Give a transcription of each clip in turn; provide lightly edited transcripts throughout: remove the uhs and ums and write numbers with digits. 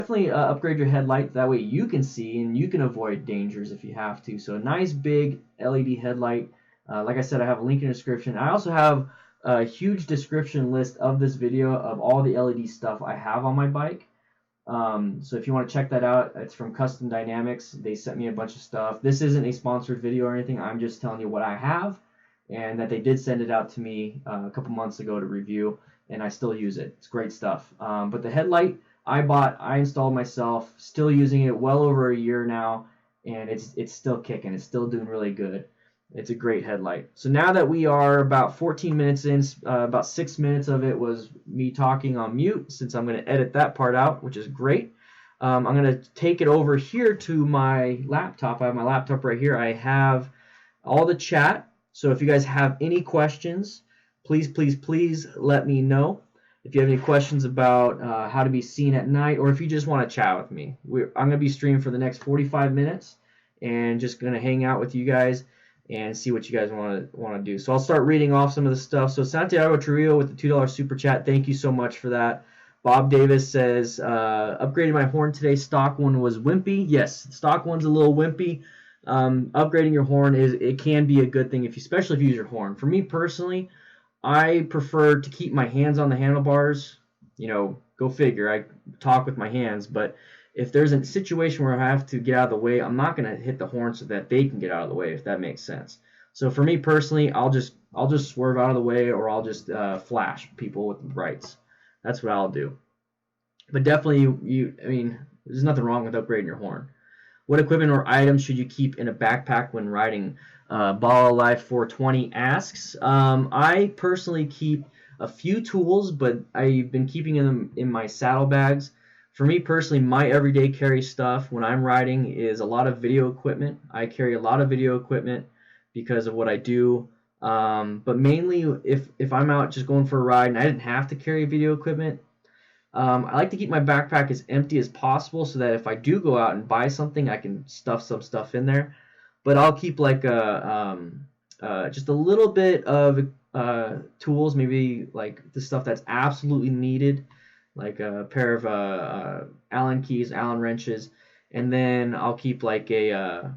definitely upgrade your headlight. That way you can see and you can avoid dangers if you have to. So a nice big LED headlight. Like I said, I have a link in the description. I also have a huge description list of this video of all the LED stuff I have on my bike. So if you want to check that out, it's from Custom Dynamics. They sent me a bunch of stuff. This isn't a sponsored video or anything. I'm just telling you what I have, and that they did send it out to me a couple months ago to review, and I still use it. It's great stuff. But the headlight I installed myself, still using it well over a year now, and it's still kicking. It's still doing really good. It's a great headlight. So now that we are about 14 minutes in, about 6 minutes of it was me talking on mute, since I'm going to edit that part out, which is great. I'm going to take it over here to my laptop. I have my laptop right here. I have all the chat. So if you guys have any questions, please let me know. If you have any questions about how to be seen at night, or if you just want to chat with me. I'm going to be streaming for the next 45 minutes and just going to hang out with you guys and see what you guys want to do. So I'll start reading off some of the stuff. So Santiago Trujillo with the $2 super chat. Thank you so much for that. Bob Davis says, upgraded my horn today. Stock one was wimpy. Yes, stock one's a little wimpy. Upgrading your horn it can be a good thing, especially if you use your horn. For me personally, I prefer to keep my hands on the handlebars. You know, go figure. I talk with my hands, but if there's a situation where I have to get out of the way, I'm not going to hit the horn so that they can get out of the way, if that makes sense. So for me personally, I'll just swerve out of the way, or I'll just flash people with the brights. That's what I'll do. But definitely, I mean, there's nothing wrong with upgrading your horn. What equipment or items should you keep in a backpack when riding? Ball Life 420 asks. I personally keep a few tools, but I've been keeping them in my saddlebags. For me personally, my everyday carry stuff when I'm riding is a lot of video equipment. I carry a lot of video equipment because of what I do. But mainly, if I'm out just going for a ride and I didn't have to carry video equipment, I like to keep my backpack as empty as possible so that if I do go out and buy something, I can stuff some stuff in there. But I'll keep like just a little bit of tools, maybe like the stuff that's absolutely needed, like a pair of Allen keys, Allen wrenches, and then I'll keep like a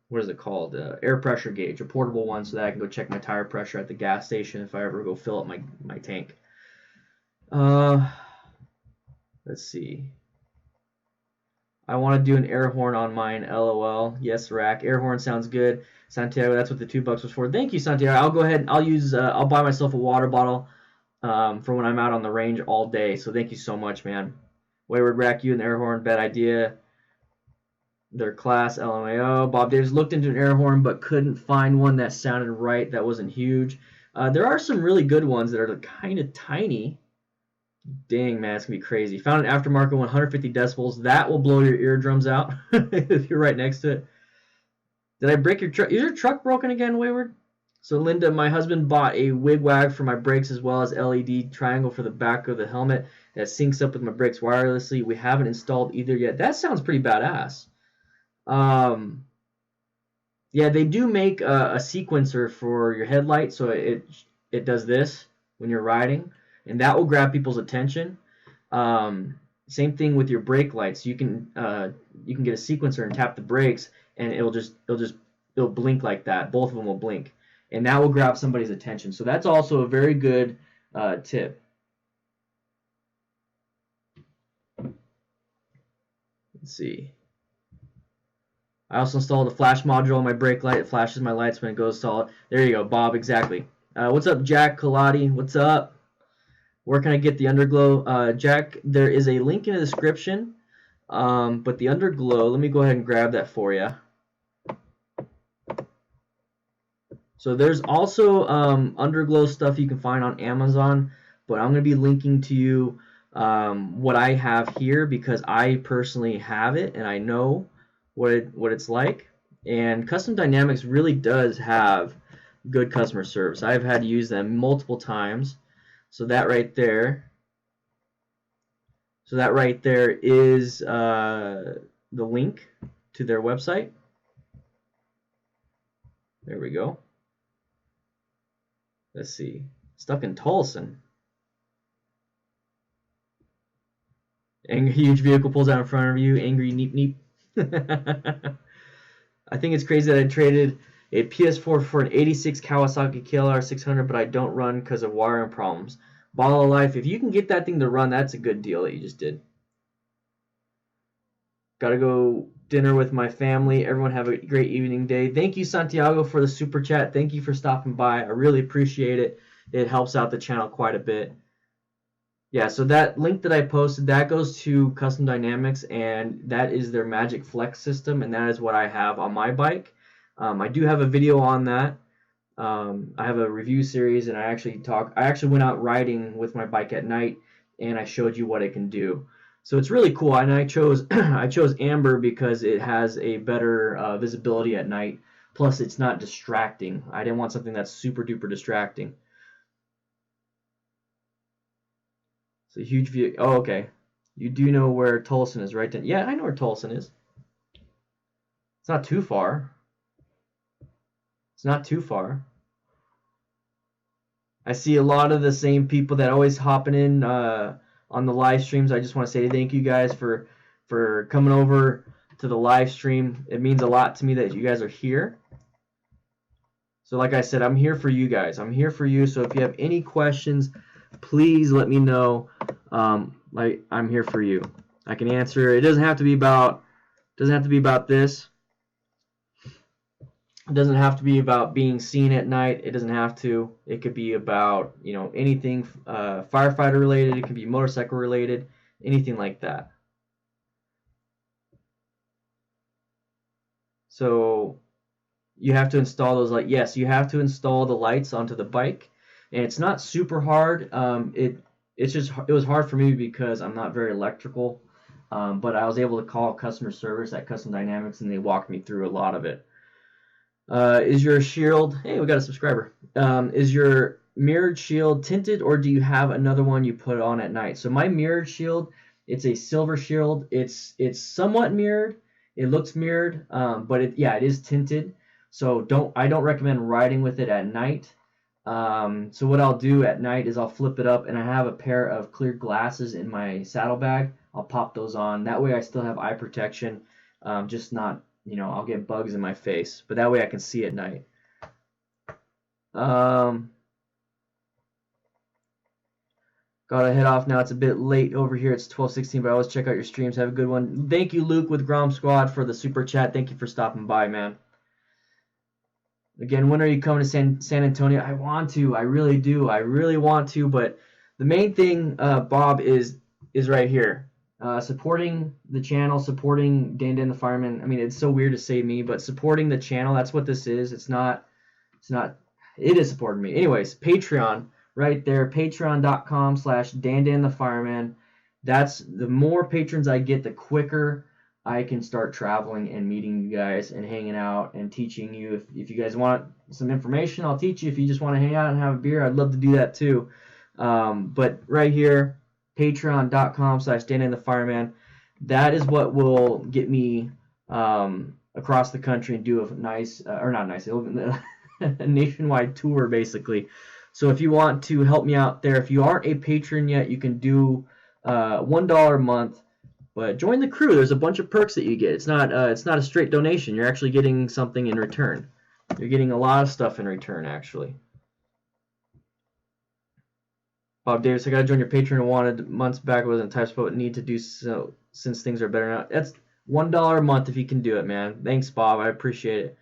what is it called? Air pressure gauge, a portable one, so that I can go check my tire pressure at the gas station if I ever go fill up my tank. Let's see. I want to do an air horn on mine, LOL. Yes, Rack. Air horn sounds good. Santiago, that's what the $2 was for. Thank you, Santiago. I'll go ahead and I'll buy myself a water bottle for when I'm out on the range all day. So thank you so much, man. Wayward Rack, you and the air horn, bad idea. Their class, LMAO. Bob Davis looked into an air horn but couldn't find one that sounded right, that wasn't huge. There are some really good ones that are kind of tiny. Dang, man, it's going to be crazy. Found an aftermarket 150 decibels. That will blow your eardrums out if you're right next to it. Did I break your truck? Is your truck broken again, Wayward? So, Linda, my husband bought a wigwag for my brakes as well as LED triangle for the back of the helmet that syncs up with my brakes wirelessly. We haven't installed either yet. That sounds pretty badass. Yeah, they do make a sequencer for your headlight, so it does this when you're riding, and that will grab people's attention. Same thing with your brake lights. You can get a sequencer and tap the brakes, and it'll blink like that. Both of them will blink, and that will grab somebody's attention. So that's also a very good tip. Let's see. I also installed a flash module on my brake light. It flashes my lights when it goes solid. There you go, Bob. Exactly. What's up, Jack Colati? What's up? Where can I get the underglow? Jack, there is a link in the description. But the underglow, let me go ahead and grab that for you. So there's also underglow stuff you can find on Amazon, but I'm going to be linking to you what I have here because I personally have it and I know what it's like. And Custom Dynamics really does have good customer service. I've had to use them multiple times. So that right there is the link to their website. There we go. Let's see. Stuck in Tolson. Angry huge vehicle pulls out in front of you. Angry neep neep. I think it's crazy that I traded a PS4 for an 86 Kawasaki KLR 600, but I don't run because of wiring problems. Ball of life. If you can get that thing to run, that's a good deal that you just did. Gotta go dinner with my family. Everyone have a great evening day. Thank you, Santiago, for the super chat. Thank you for stopping by. I really appreciate it. It helps out the channel quite a bit. Yeah, so that link that I posted, that goes to Custom Dynamics, and that is their Magic Flex system, and that is what I have on my bike. I do have a video on that. I have a review series, and I actually went out riding with my bike at night, and I showed you what it can do. So it's really cool, and I chose I chose Amber because it has a better visibility at night. Plus, it's not distracting. I didn't want something that's super duper distracting. It's a huge view. Oh, okay. You do know where Tolson is, right? Yeah, I know where Tolson is. It's not too far. It's not too far. I see a lot of the same people that always hopping in on the live streams. I just want to say thank you guys for coming over to the live stream. It means a lot to me that you guys are here. So like I said, I'm here for you guys. I'm here for you. So if you have any questions, please let me know. Like I'm here for you. I can answer. It doesn't have to be about this. It doesn't have to be about being seen at night. It doesn't have to. It could be about, you know, anything firefighter related. It could be motorcycle related, anything like that. So you have to install those lights. Yes, you have to install the lights onto the bike, and it's not super hard. It was hard for me because I'm not very electrical, but I was able to call customer service at Custom Dynamics, and they walked me through a lot of it. Is your shield? Hey, we got a subscriber. Is your mirrored shield tinted, or do you have another one you put on at night? So my mirrored shield, it's a silver shield. It's somewhat mirrored. It looks mirrored, but it is tinted. So I don't recommend riding with it at night. So what I'll do at night is I'll flip it up, and I have a pair of clear glasses in my saddlebag. I'll pop those on. That way I still have eye protection, just not, you know, I'll get bugs in my face, but that way I can see at night. Gotta head off now. It's a bit late over here. It's 12:16, but I always check out your streams. Have a good one. Thank you, Luke with Grom Squad, for the super chat. Thank you for stopping by, man. Again, when are you coming to San Antonio? I want to. I really do. I really want to, but the main thing, Bob, is right here. Supporting the channel, supporting DanDanTheFireman. I mean, it's so weird to say me, but supporting the channel, that's what this is. It is supporting me. Anyways, Patreon, right there, patreon.com/DanDanTheFireman. That's the more patrons I get, the quicker I can start traveling and meeting you guys and hanging out and teaching you. If you guys want some information, I'll teach you. If you just want to hang out and have a beer, I'd love to do that too. But right here, patreon.com/DanDanTheFireman. That is what will get me across the country and do a nice, a nationwide tour, basically. So if you want to help me out there, if you aren't a patron yet, you can do $1 a month. But join the crew. There's a bunch of perks that you get. It's not a straight donation. You're actually getting something in return. You're getting a lot of stuff in return, actually. Bob Davis, I gotta join your Patreon. Wanted months back. Wasn't type but need to do so since things are better now. That's $1 a month if you can do it, man. Thanks, Bob. I appreciate it.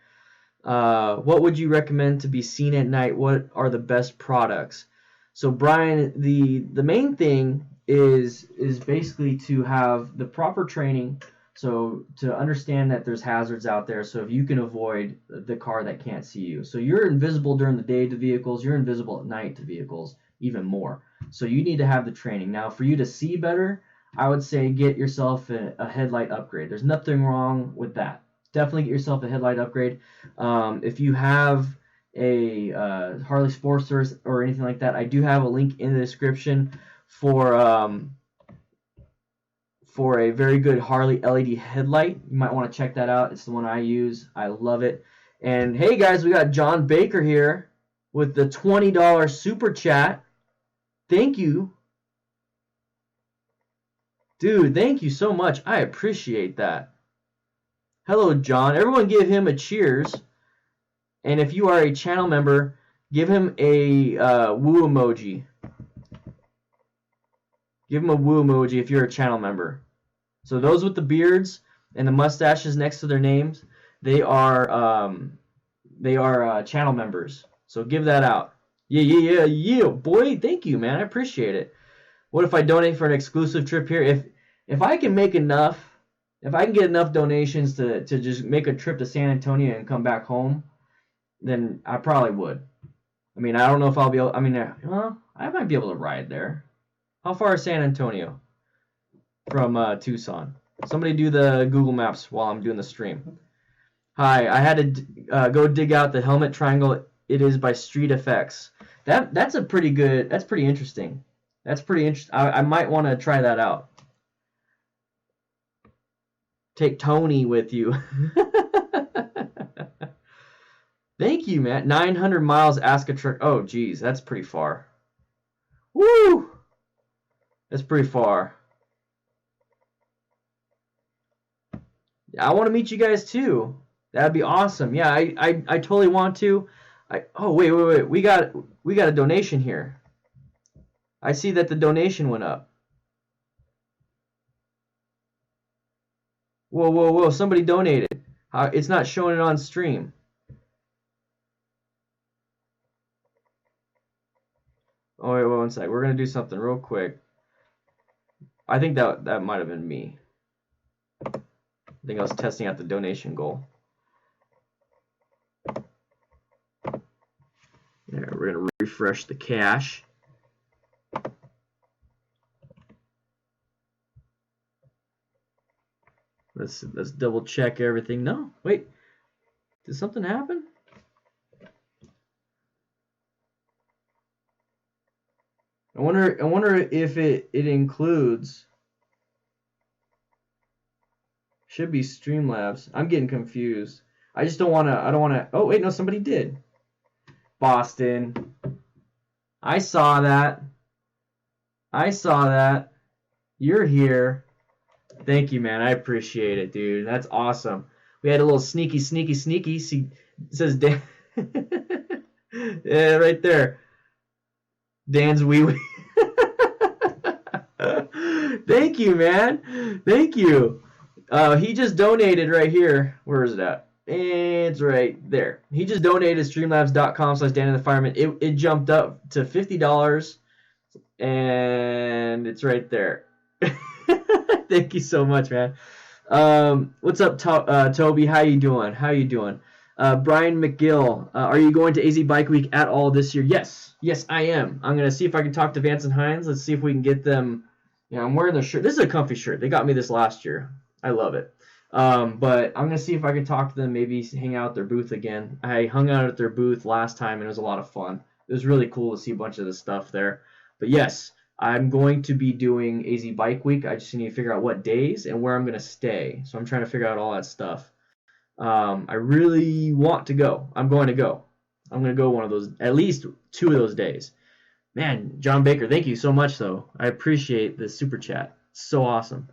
What would you recommend to be seen at night? What are the best products? So Brian, the main thing is basically to have the proper training. So to understand that there's hazards out there. So if you can avoid the car that can't see you. So you're invisible during the day to vehicles. You're invisible at night to vehicles even more. So you need to have the training. Now for you to see better, I would say get yourself a headlight upgrade. There's nothing wrong with that. Definitely get yourself a headlight upgrade. If you have a Harley Sportster or anything like that, I do have a link in the description for a very good Harley LED headlight. You might want to check that out. It's the one I use. I love it. And hey guys, we got John Baker here with the $20 super chat. Thank you. Dude, thank you so much. I appreciate that. Hello, John. Everyone give him a cheers. And if you are a channel member, give him a woo emoji. Give him a woo emoji if you're a channel member. So those with the beards and the mustaches next to their names, they are channel members. So give that out. Yeah, boy. Thank you, man. I appreciate it. What if I donate for an exclusive trip here? If I can make enough, if I can get enough donations to just make a trip to San Antonio and come back home, then I probably would. I mean, I don't know if I'll be able. I mean, well, I might be able to ride there. How far is San Antonio from Tucson? Somebody do the Google Maps while I'm doing the stream. Hi, I had to go dig out the helmet triangle. It is by Street Effects. That's a pretty good. That's pretty interesting. That's pretty interesting. I might want to try that out. Take Tony with you. Thank you, man. 900 miles, ask a truck. Oh, geez, that's pretty far. Woo! That's pretty far. I want to meet you guys too. That'd be awesome. Yeah, I totally want to. Oh, wait. We got a donation here. I see that the donation went up. Whoa. Somebody donated. It's not showing it on stream. Oh, wait, 1 sec. We're going to do something real quick. I think that might have been me. I think I was testing out the donation goal. There, we're going to refresh the cache. Let's double check everything. No, wait. Did something happen? I wonder if it includes. Should be Streamlabs. I'm getting confused. I just don't want to. I don't want to. Oh wait, no, somebody did. Boston. I saw that. You're here. Thank you, man. I appreciate it, dude. That's awesome. We had a little sneaky. See, it says Dan. Yeah, right there. Dan's wee wee. Thank you, man. Thank you. He just donated right here. Where is it at? It's right there. He just donated streamlabs.com/DanDanTheFireman. It jumped up to $50, and it's right there. Thank you so much, man. What's up, Toby? How you doing? Brian McGill, are you going to AZ Bike Week at all this year? Yes, I am. I'm gonna see if I can talk to Vance and Hines. Let's see if we can get them. Yeah, I'm wearing the shirt. This is a comfy shirt. They got me this last year. I love it. But I'm gonna see if I can talk to them. Maybe hang out at their booth again. I hung out at their booth last time, and it was a lot of fun. It was really cool to see a bunch of the stuff there. But yes, I'm going to be doing AZ Bike Week. I just need to figure out what days and where I'm gonna stay. So I'm trying to figure out all that stuff. I really want to go. I'm going to go. I'm going to go one of those, at least 2 of those days. Man, John Baker, thank you so much, though. I appreciate the super chat. It's so awesome.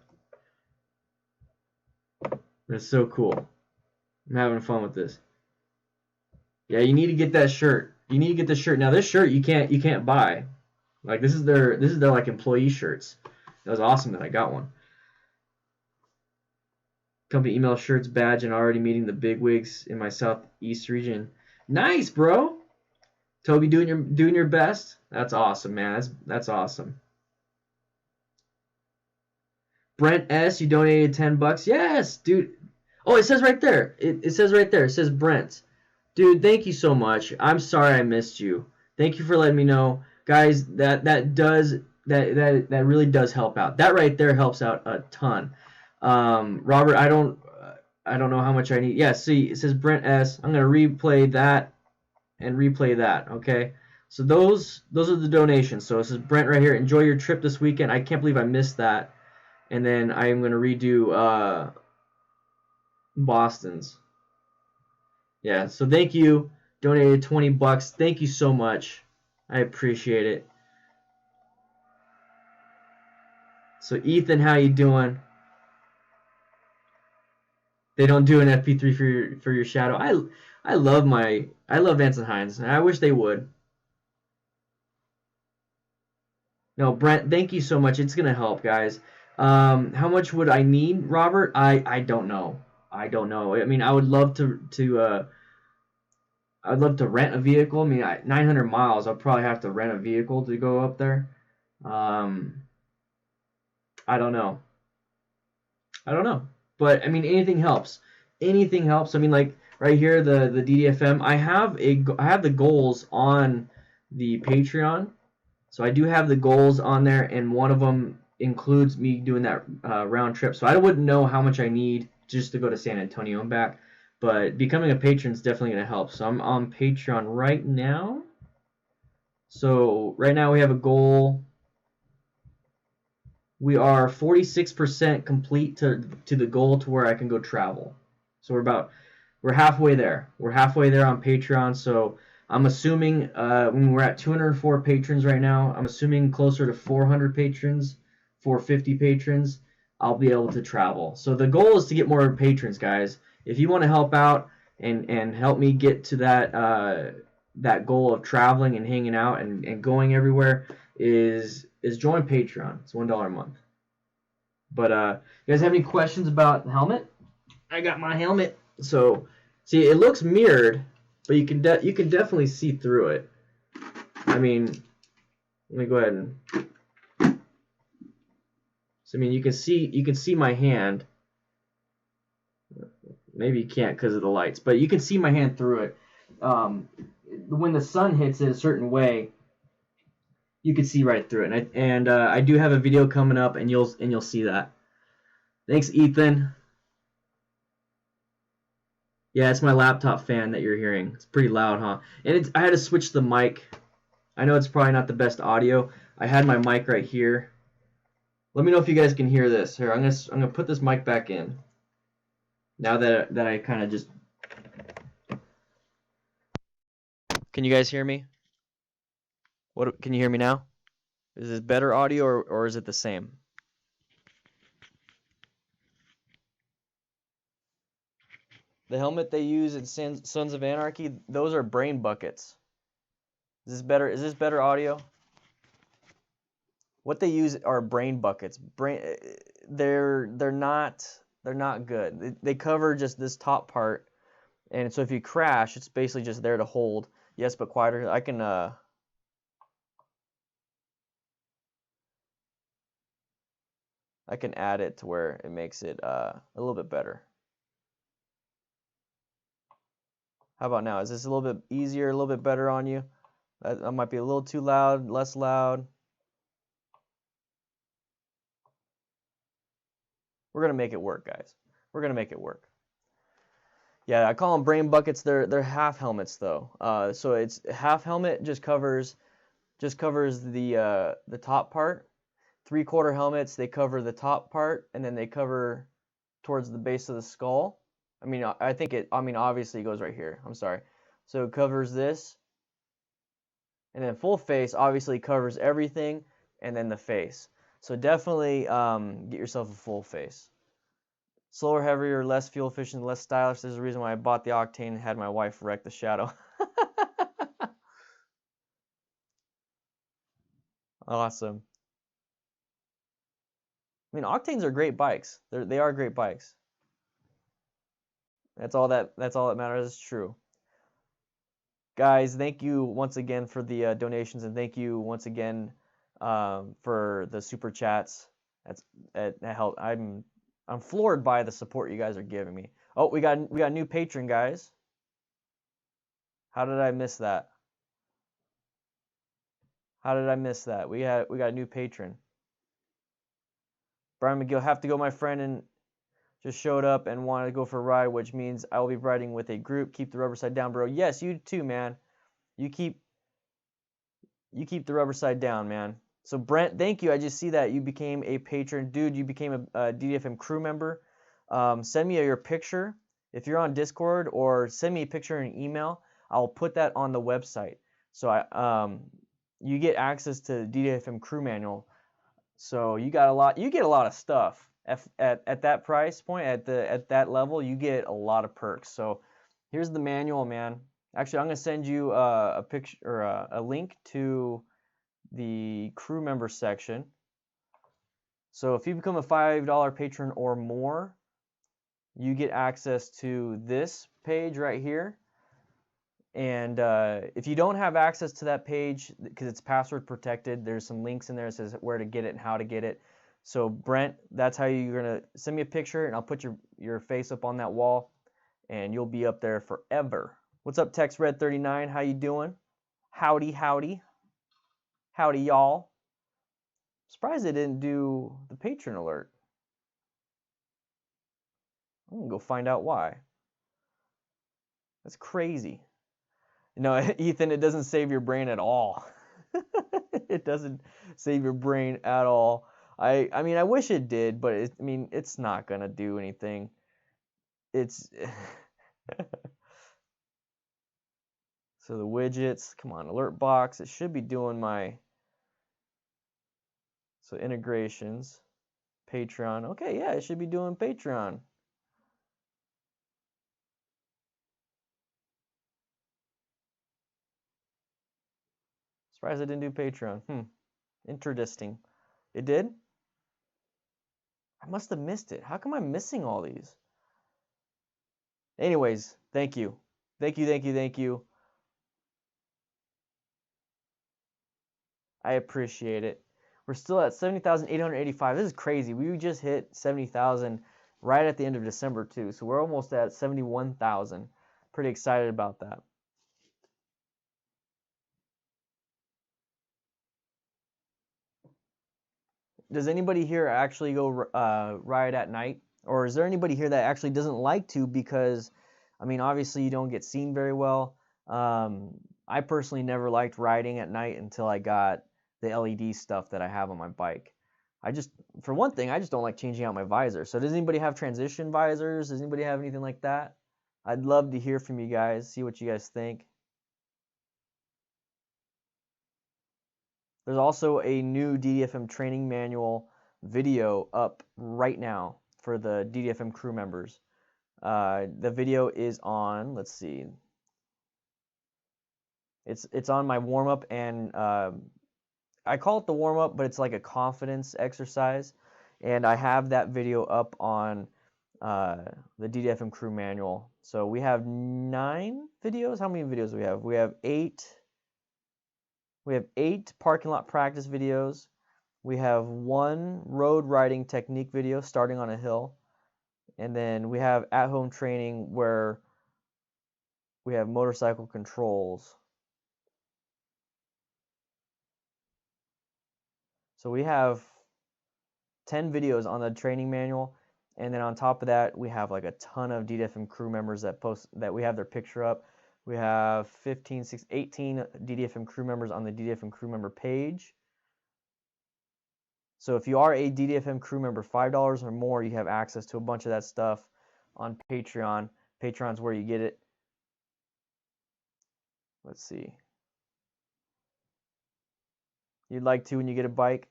That's so cool. I'm having fun with this. Yeah, you need to get that shirt. You need to get this shirt. Now, this shirt you can't buy. Like this is their like employee shirts. That was awesome that I got one. Company email shirts, badge, and already meeting the big wigs in my southeast region. Nice, bro. Toby, doing your best. That's awesome, man. That's awesome. Brent S, you donated $10. Yes, dude. Oh, it says right there. It says right there. It says Brent. Dude, thank you so much. I'm sorry I missed you. Thank you for letting me know, guys. That really does help out. That right there helps out a ton. Robert, I don't know how much I need. Yeah, see, it says Brent S. I'm gonna replay that and replay that. Okay, so those are the donations. So it says Brent right here. Enjoy your trip this weekend. I can't believe I missed that. And then I am gonna redo Boston's. Yeah. So thank you. Donated $20. Thank you so much. I appreciate it. So Ethan, how you doing? They don't do an FP3 for your shadow. I love Vance and Hines. I wish they would. No, Brent, thank you so much. It's gonna help, guys. How much would I need, Robert? I don't know. I don't know. I mean, I'd love to rent a vehicle. I mean, 900 miles. I'll probably have to rent a vehicle to go up there. Um, I don't know. I don't know. But I mean, anything helps. Anything helps. I mean, like right here, the DDFM. I have the goals on the Patreon. So I do have the goals on there, and one of them includes me doing that round trip. So I wouldn't know how much I need just to go to San Antonio and back. But becoming a patron is definitely going to help. So I'm on Patreon right now. So right now we have a goal. We are 46% complete to the goal to where I can go travel. So we're halfway there. We're halfway there on Patreon. So I'm assuming when we're at 204 patrons right now, I'm assuming closer to 400 patrons, 450 patrons, I'll be able to travel. So the goal is to get more patrons, guys. If you want to help out and help me get to that goal of traveling and hanging out and going everywhere, is join Patreon. It's $1 a month. But you guys have any questions about the helmet? I got my helmet. So see, it looks mirrored, but you can definitely see through it. I mean, let me go ahead and. So I mean, you can see my hand. Maybe you can't because of the lights, but you can see my hand through it. When the sun hits it a certain way, you can see right through it. And I do have a video coming up, and you'll see that. Thanks, Ethan. Yeah, it's my laptop fan that you're hearing. It's pretty loud, huh? And I had to switch the mic. I know it's probably not the best audio. I had my mic right here. Let me know if you guys can hear this. Here, I'm gonna put this mic back in. Now that I kind of just. Can you guys hear me? What can you hear me now? Is this better audio or is it the same? The helmet they use in Sons of Anarchy, those are brain buckets. Is this better? Is this better audio? What they use are brain buckets. They're not good. They cover just this top part, and so if you crash, it's basically just there to hold. Yes, but quieter. I can add it to where it makes it a little bit better. How about now? Is this a little bit easier, a little bit better on you? That might be a little too loud, less loud. We're gonna make it work, guys. We're gonna make it work. Yeah, I call them brain buckets. They're half helmets though. So it's half helmet just covers the top part. 3/4 helmets, they cover the top part, and then they cover towards the base of the skull. I mean, obviously it goes right here. I'm sorry. So it covers this, and then full face obviously covers everything, and then the face. So definitely get yourself a full face. Slower, heavier, less fuel efficient, less stylish. There's a reason why I bought the Octane and had my wife wreck the Shadow. Awesome. I mean, Octanes are great bikes. They are great bikes. That's all that matters. It's true. Guys, thank you once again for the donations, and thank you once again for the super chats. That helped. I'm floored by the support you guys are giving me. Oh, we got a new patron, guys. How did I miss that? How did I miss that? We got a new patron. Brian McGill, have to go, my friend, and just showed up and wanted to go for a ride, which means I will be riding with a group. Keep the rubber side down, bro. Yes, you too, man. You keep the rubber side down, man. So Brent, thank you. I just see that you became a patron, dude. You became a DDFM crew member. Send me your picture if you're on Discord, or send me a picture in an email. I'll put that on the website. So you get access to DDFM crew manual. So you got a lot. You get a lot of stuff at that price point, at that level. You get a lot of perks. So here's the manual, man. Actually, I'm gonna send you a picture or a link to the crew member section. So if you become a $5 patron or more, you get access to this page right here. And if you don't have access to that page, because it's password protected, there's some links in there that says where to get it and how to get it. So Brent, that's how you're gonna send me a picture, and I'll put your face up on that wall, and you'll be up there forever. What's up, TextRed39? How you doing? Howdy, howdy, howdy, y'all. Surprised they didn't do the patron alert. I'm gonna go find out why. That's crazy. No, Ethan, it doesn't save your brain at all. It doesn't save your brain at all. I mean, I wish it did, but I mean, it's not gonna do anything. It's so the widgets, come on, alert box. It should be doing my so integrations, Patreon. Okay, yeah, it should be doing Patreon. Surprised I didn't do Patreon. Interesting. It did? I must have missed it. How come I'm missing all these? Anyways, thank you. Thank you, thank you, thank you. I appreciate it. We're still at 70,885. This is crazy. We just hit 70,000 right at the end of December too. So we're almost at 71,000. Pretty excited about that. Does anybody here actually go ride at night? Or is there anybody here that actually doesn't like to because, I mean, obviously you don't get seen very well. I personally never liked riding at night until I got the LED stuff that I have on my bike. For one thing, I just don't like changing out my visor. So does anybody have transition visors? Does anybody have anything like that? I'd love to hear from you guys, see what you guys think. There's also a new DDFM training manual video up right now for the DDFM crew members. The video is on, let's see, it's on my warm-up, and I call it the warm-up, but it's like a confidence exercise, and I have that video up on the DDFM crew manual. So we have 9 videos. How many videos do we have? We have 8. We have 8 parking lot practice videos. We have 1 road riding technique video starting on a hill. And then we have at-home training where we have motorcycle controls. So we have 10 videos on the training manual, and then on top of that, we have like a ton of DDFM crew members that we have their picture up. We have 18 DDFM crew members on the DDFM crew member page. So if you are a DDFM crew member, $5 or more, you have access to a bunch of that stuff on Patreon. Patreon's where you get it. Let's see. You'd like to when you get a bike.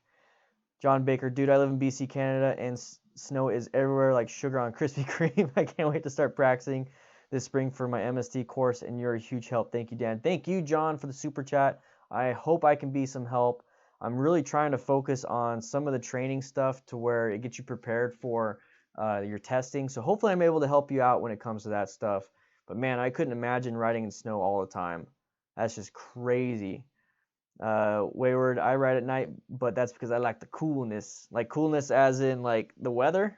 John Baker, dude, I live in BC, Canada, and snow is everywhere like sugar on Krispy Kreme. I can't wait to start practicing this spring for my MST course, and you're a huge help. Thank you, Dan. Thank you, John, for the super chat. I hope I can be some help. I'm really trying to focus on some of the training stuff to where it gets you prepared for your testing. So hopefully I'm able to help you out when it comes to that stuff. But man, I couldn't imagine riding in snow all the time. That's just crazy. Wayward, I ride at night, but that's because I like the coolness. Like coolness as in like the weather?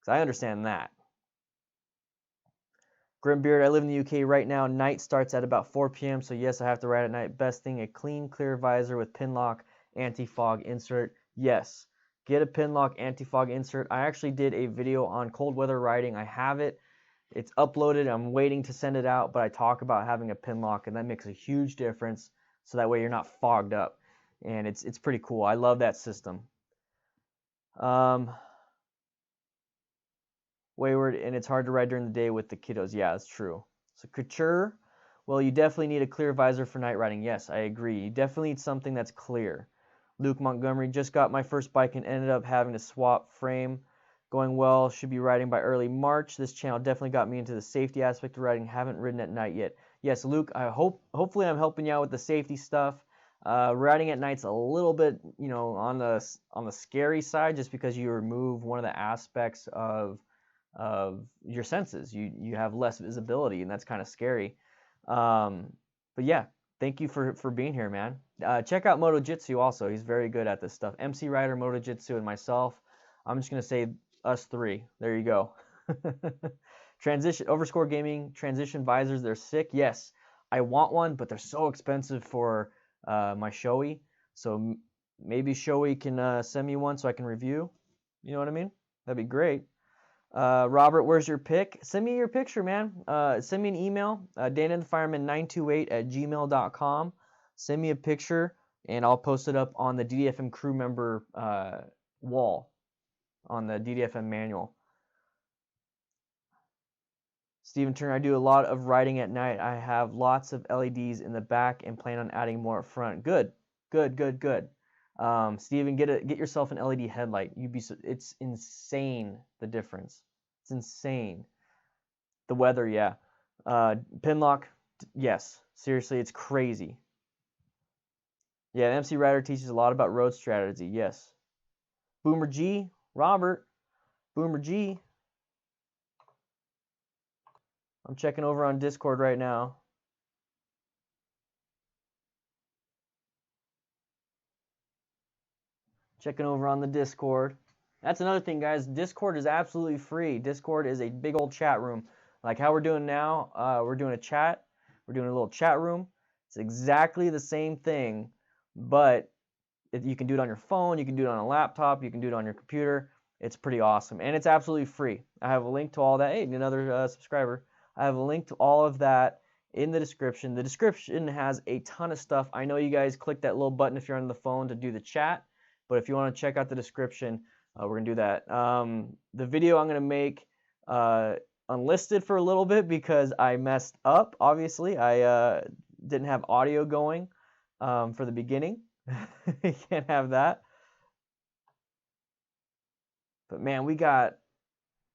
Because I understand that. Grimbeard, I live in the UK right now. Night starts at about 4 p.m. So yes, I have to ride at night. Best thing, a clean, clear visor with pin lock, anti-fog insert. Yes, get a pin lock anti-fog insert. I actually did a video on cold weather riding. I have it. It's uploaded. I'm waiting to send it out, but I talk about having a pin lock, and that makes a huge difference. So that way you're not fogged up, and it's pretty cool. I love that system. Wayward, and it's hard to ride during the day with the kiddos. Yeah, that's true. So Couture, well, you definitely need a clear visor for night riding. Yes, I agree. You definitely need something that's clear. Luke Montgomery, just got my first bike and ended up having to swap frame. Going well, should be riding by early March. This channel definitely got me into the safety aspect of riding. Haven't ridden at night yet. Yes, Luke, hopefully I'm helping you out with the safety stuff. Riding at night's a little bit, you know, on the scary side, just because you remove one of the aspects of your senses. You have less visibility, and that's kind of scary. But yeah, thank you for being here, man. Check out Moto Jitsu also. He's very good at this stuff. MC Rider, Moto Jitsu, and myself. I'm just gonna say us three. There you go. Transition Overscore Gaming transition visors. They're sick. Yes, I want one, but they're so expensive for my Shoei. So maybe Shoei can send me one so I can review. You know what I mean? That'd be great. Robert, where's your pic? Send me your picture, man. Send me an email, DanDanTheFireman928@gmail.com. Send me a picture, and I'll post it up on the DDFM crew member wall on the DDFM manual. Stephen Turner, I do a lot of riding at night. I have lots of LEDs in the back and plan on adding more up front. Good. Stephen, get yourself an LED headlight. It's insane, the difference. It's insane. The weather, yeah. Pinlock, yes. Seriously, it's crazy. Yeah, the MC Rider teaches a lot about road strategy. Yes. Boomer G, Robert. Boomer G. I'm checking over on Discord right now. Checking over on the Discord. That's another thing, guys. Discord is absolutely free. Discord is a big old chat room. Like how we're doing now, we're doing a chat. We're doing a little chat room. It's exactly the same thing, but you can do it on your phone, you can do it on a laptop, you can do it on your computer. It's pretty awesome, and it's absolutely free. I have a link to all that. Hey, another subscriber. I have a link to all of that in the description. The description has a ton of stuff. I know you guys click that little button if you're on the phone to do the chat, but if you want to check out the description, we're going to do that. The video I'm going to make unlisted for a little bit because I messed up, obviously. I didn't have audio going for the beginning. You can't have that. But man,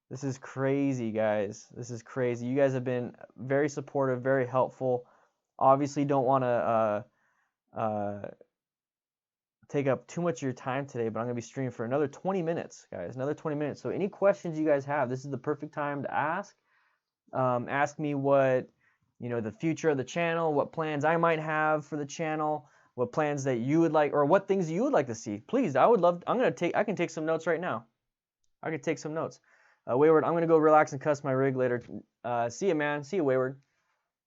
this is crazy, guys. This is crazy. You guys have been very supportive, very helpful. Obviously, don't want to take up too much of your time today, but I'm going to be streaming for another 20 minutes, guys. Another 20 minutes. So any questions you guys have, this is the perfect time to ask. Ask me what, the future of the channel, what plans I might have for the channel, what plans that you would like, or what things you would like to see. Please, I can take some notes right now. I can take some notes. Wayward, I'm going to go relax and cuss my rig later. See you, man. See you, Wayward.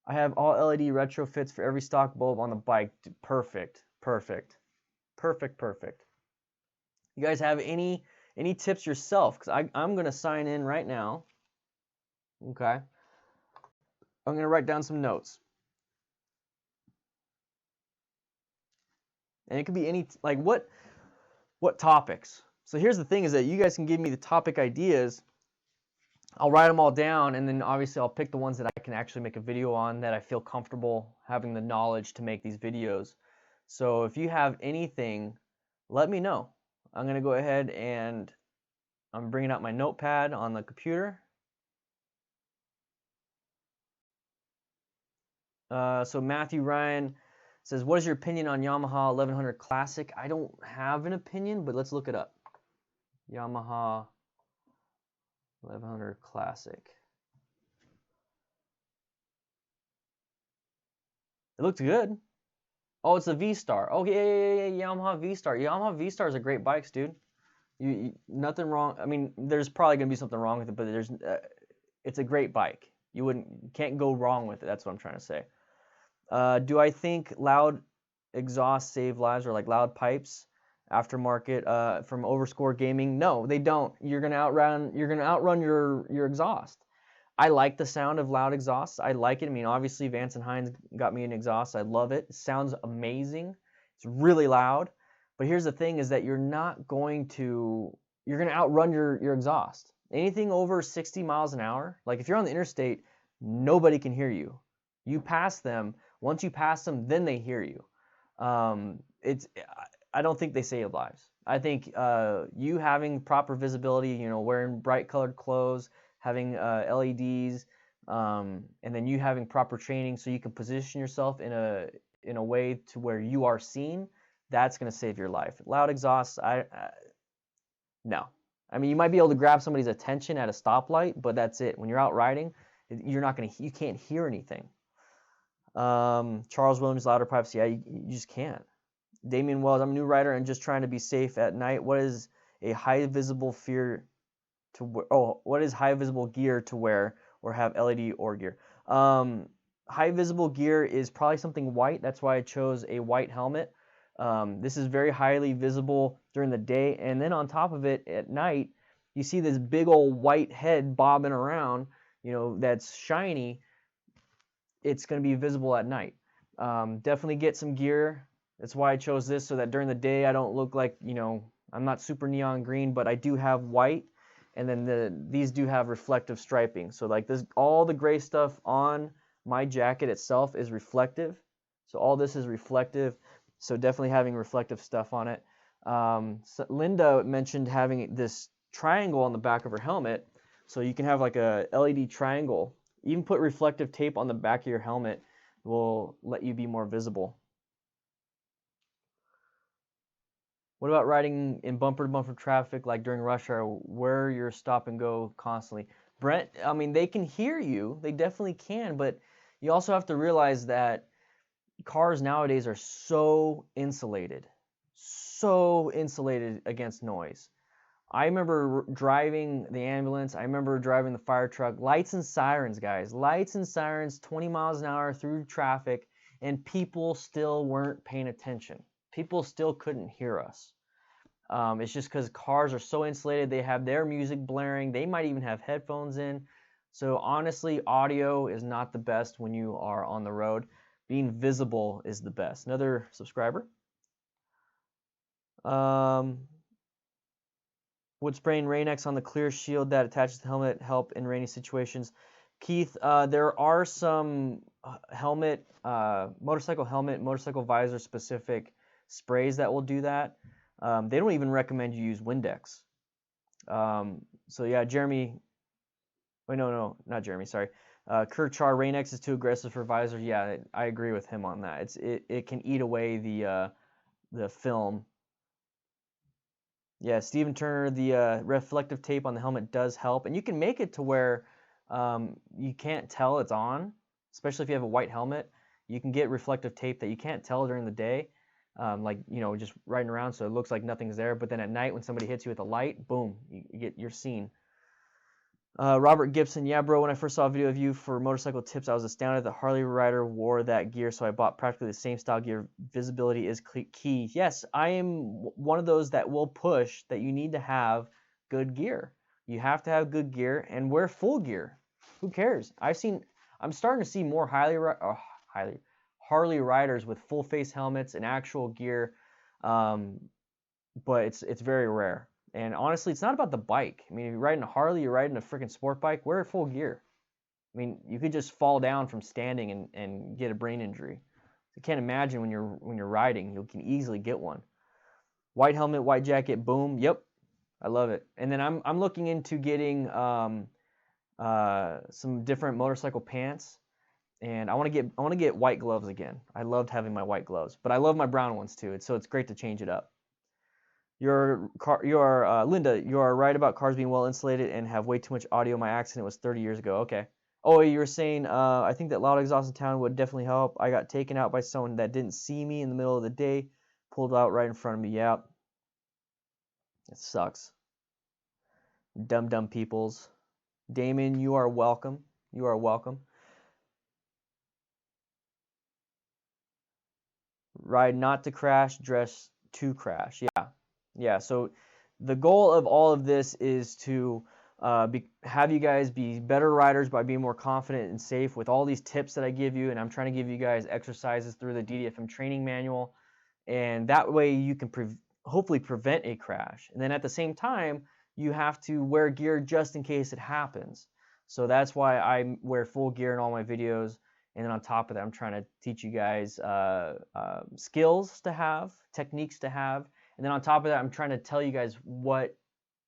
I have all LED retrofits for every stock bulb on the bike. Perfect. You guys have any tips yourself? Because I'm going to sign in right now. Okay. I'm going to write down some notes. And it could be any, like, what topics? So here's the thing is that you guys can give me the topic ideas. I'll write them all down, and then obviously I'll pick the ones that I can actually make a video on, that I feel comfortable having the knowledge to make these videos. So if you have anything, let me know. I'm going to go ahead and I'm bringing out my notepad on the computer. So Matthew Ryan says, what is your opinion on Yamaha 1100 Classic? I don't have an opinion, but let's look it up. Yamaha 1100 Classic. It looks good. Oh, it's a V-Star. Oh, yeah, Yamaha V-Star. Yamaha V-Stars are great bikes, dude. Nothing wrong. I mean, there's probably gonna be something wrong with it, but it's a great bike. You can't go wrong with it. That's what I'm trying to say. Do I think loud exhausts save lives, or like loud pipes aftermarket from Overscore Gaming? No, they don't. You're gonna outrun your exhaust. I like the sound of loud exhausts. I like it. I mean, obviously Vance and Hines got me an exhaust. I love it. It sounds amazing. It's really loud. But here's the thing is that you're going to outrun your exhaust. Anything over 60 miles an hour, like if you're on the interstate, nobody can hear you. You pass them. Once you pass them, then they hear you. I don't think they save lives. I think you having proper visibility, you know, wearing bright colored clothes, having LEDs, and then you having proper training so you can position yourself in a way to where you are seen, that's going to save your life. Loud exhausts, no. I mean, you might be able to grab somebody's attention at a stoplight, but that's it. When you're out riding, you can't hear anything. Charles Williams, louder pipes, yeah, you just can't. Damian Wells, I'm a new rider and just trying to be safe at night. What is a high visible gear to wear or have LED or gear? High visible gear is probably something white. That's why I chose a white helmet. This is very highly visible during the day, and then on top of it at night, you see this big old white head bobbing around, you know, that's shiny. It's going to be visible at night. Definitely get some gear. That's why I chose this, so that during the day I don't look like, you know, I'm not super neon green, but I do have white, and then these do have reflective striping. So like this, all the gray stuff on my jacket itself is reflective. So all this is reflective. So definitely having reflective stuff on it. So Linda mentioned having this triangle on the back of her helmet, so you can have like a LED triangle. Even put reflective tape on the back of your helmet will let you be more visible. What about riding in bumper-to-bumper traffic like during rush hour where you're stop and go constantly? Brent, I mean, they can hear you. They definitely can, but you also have to realize that cars nowadays are so insulated against noise. I remember driving the ambulance. I remember driving the fire truck. Lights and sirens, guys. Lights and sirens, 20 miles an hour through traffic, and people still weren't paying attention. People still couldn't hear us. It's just because cars are so insulated. They have their music blaring. They might even have headphones in. So honestly, audio is not the best when you are on the road. Being visible is the best. Another subscriber. Would spraying Rain-X on the clear shield that attaches the helmet help in rainy situations? Keith, there are some motorcycle helmet, motorcycle visor specific sprays that will do that. They don't even recommend you use Windex. So yeah, Jeremy, wait, no, not Jeremy, sorry. Kirchar, Rain-X is too aggressive for visor. Yeah, I agree with him on that. It can eat away the film. Yeah, Steven Turner, the reflective tape on the helmet does help, and you can make it to where you can't tell it's on, especially if you have a white helmet. You can get reflective tape that you can't tell during the day, like, you know, just riding around so it looks like nothing's there, but then at night when somebody hits you with a light, boom, you're seen. Robert Gibson, yeah, bro, when I first saw a video of you for motorcycle tips, I was astounded that Harley rider wore that gear, so I bought practically the same style gear. Visibility is key. Yes, I am one of those that will push that you need to have good gear. You have to have good gear and wear full gear. Who cares? I'm starting to see more Harley riders with full face helmets and actual gear, but it's very rare. And honestly, it's not about the bike. I mean, if you're riding a Harley, you're riding a freaking sport bike, wear full gear. I mean, you could just fall down from standing and get a brain injury. I can't imagine when you're riding, you can easily get one. White helmet, white jacket, boom. Yep, I love it. And then I'm looking into getting some different motorcycle pants, and I want to get white gloves again. I loved having my white gloves, but I love my brown ones too. So it's great to change it up. Linda, you are right about cars being well insulated and have way too much audio. My accident was 30 years ago. Okay. Oh, you were saying, I think that loud exhaust in town would definitely help. I got taken out by someone that didn't see me in the middle of the day, pulled out right in front of me. Yeah. It sucks. Dumb peoples. Damon, you are welcome. You are welcome. Ride not to crash, dress to crash. Yeah. Yeah, so the goal of all of this is to have you guys be better riders by being more confident and safe with all these tips that I give you, and I'm trying to give you guys exercises through the DDFM training manual, and that way you can hopefully prevent a crash. And then at the same time, you have to wear gear just in case it happens. So that's why I wear full gear in all my videos, And then on top of that, I'm trying to teach you guys skills to have, techniques to have. And then on top of that, I'm trying to tell you guys what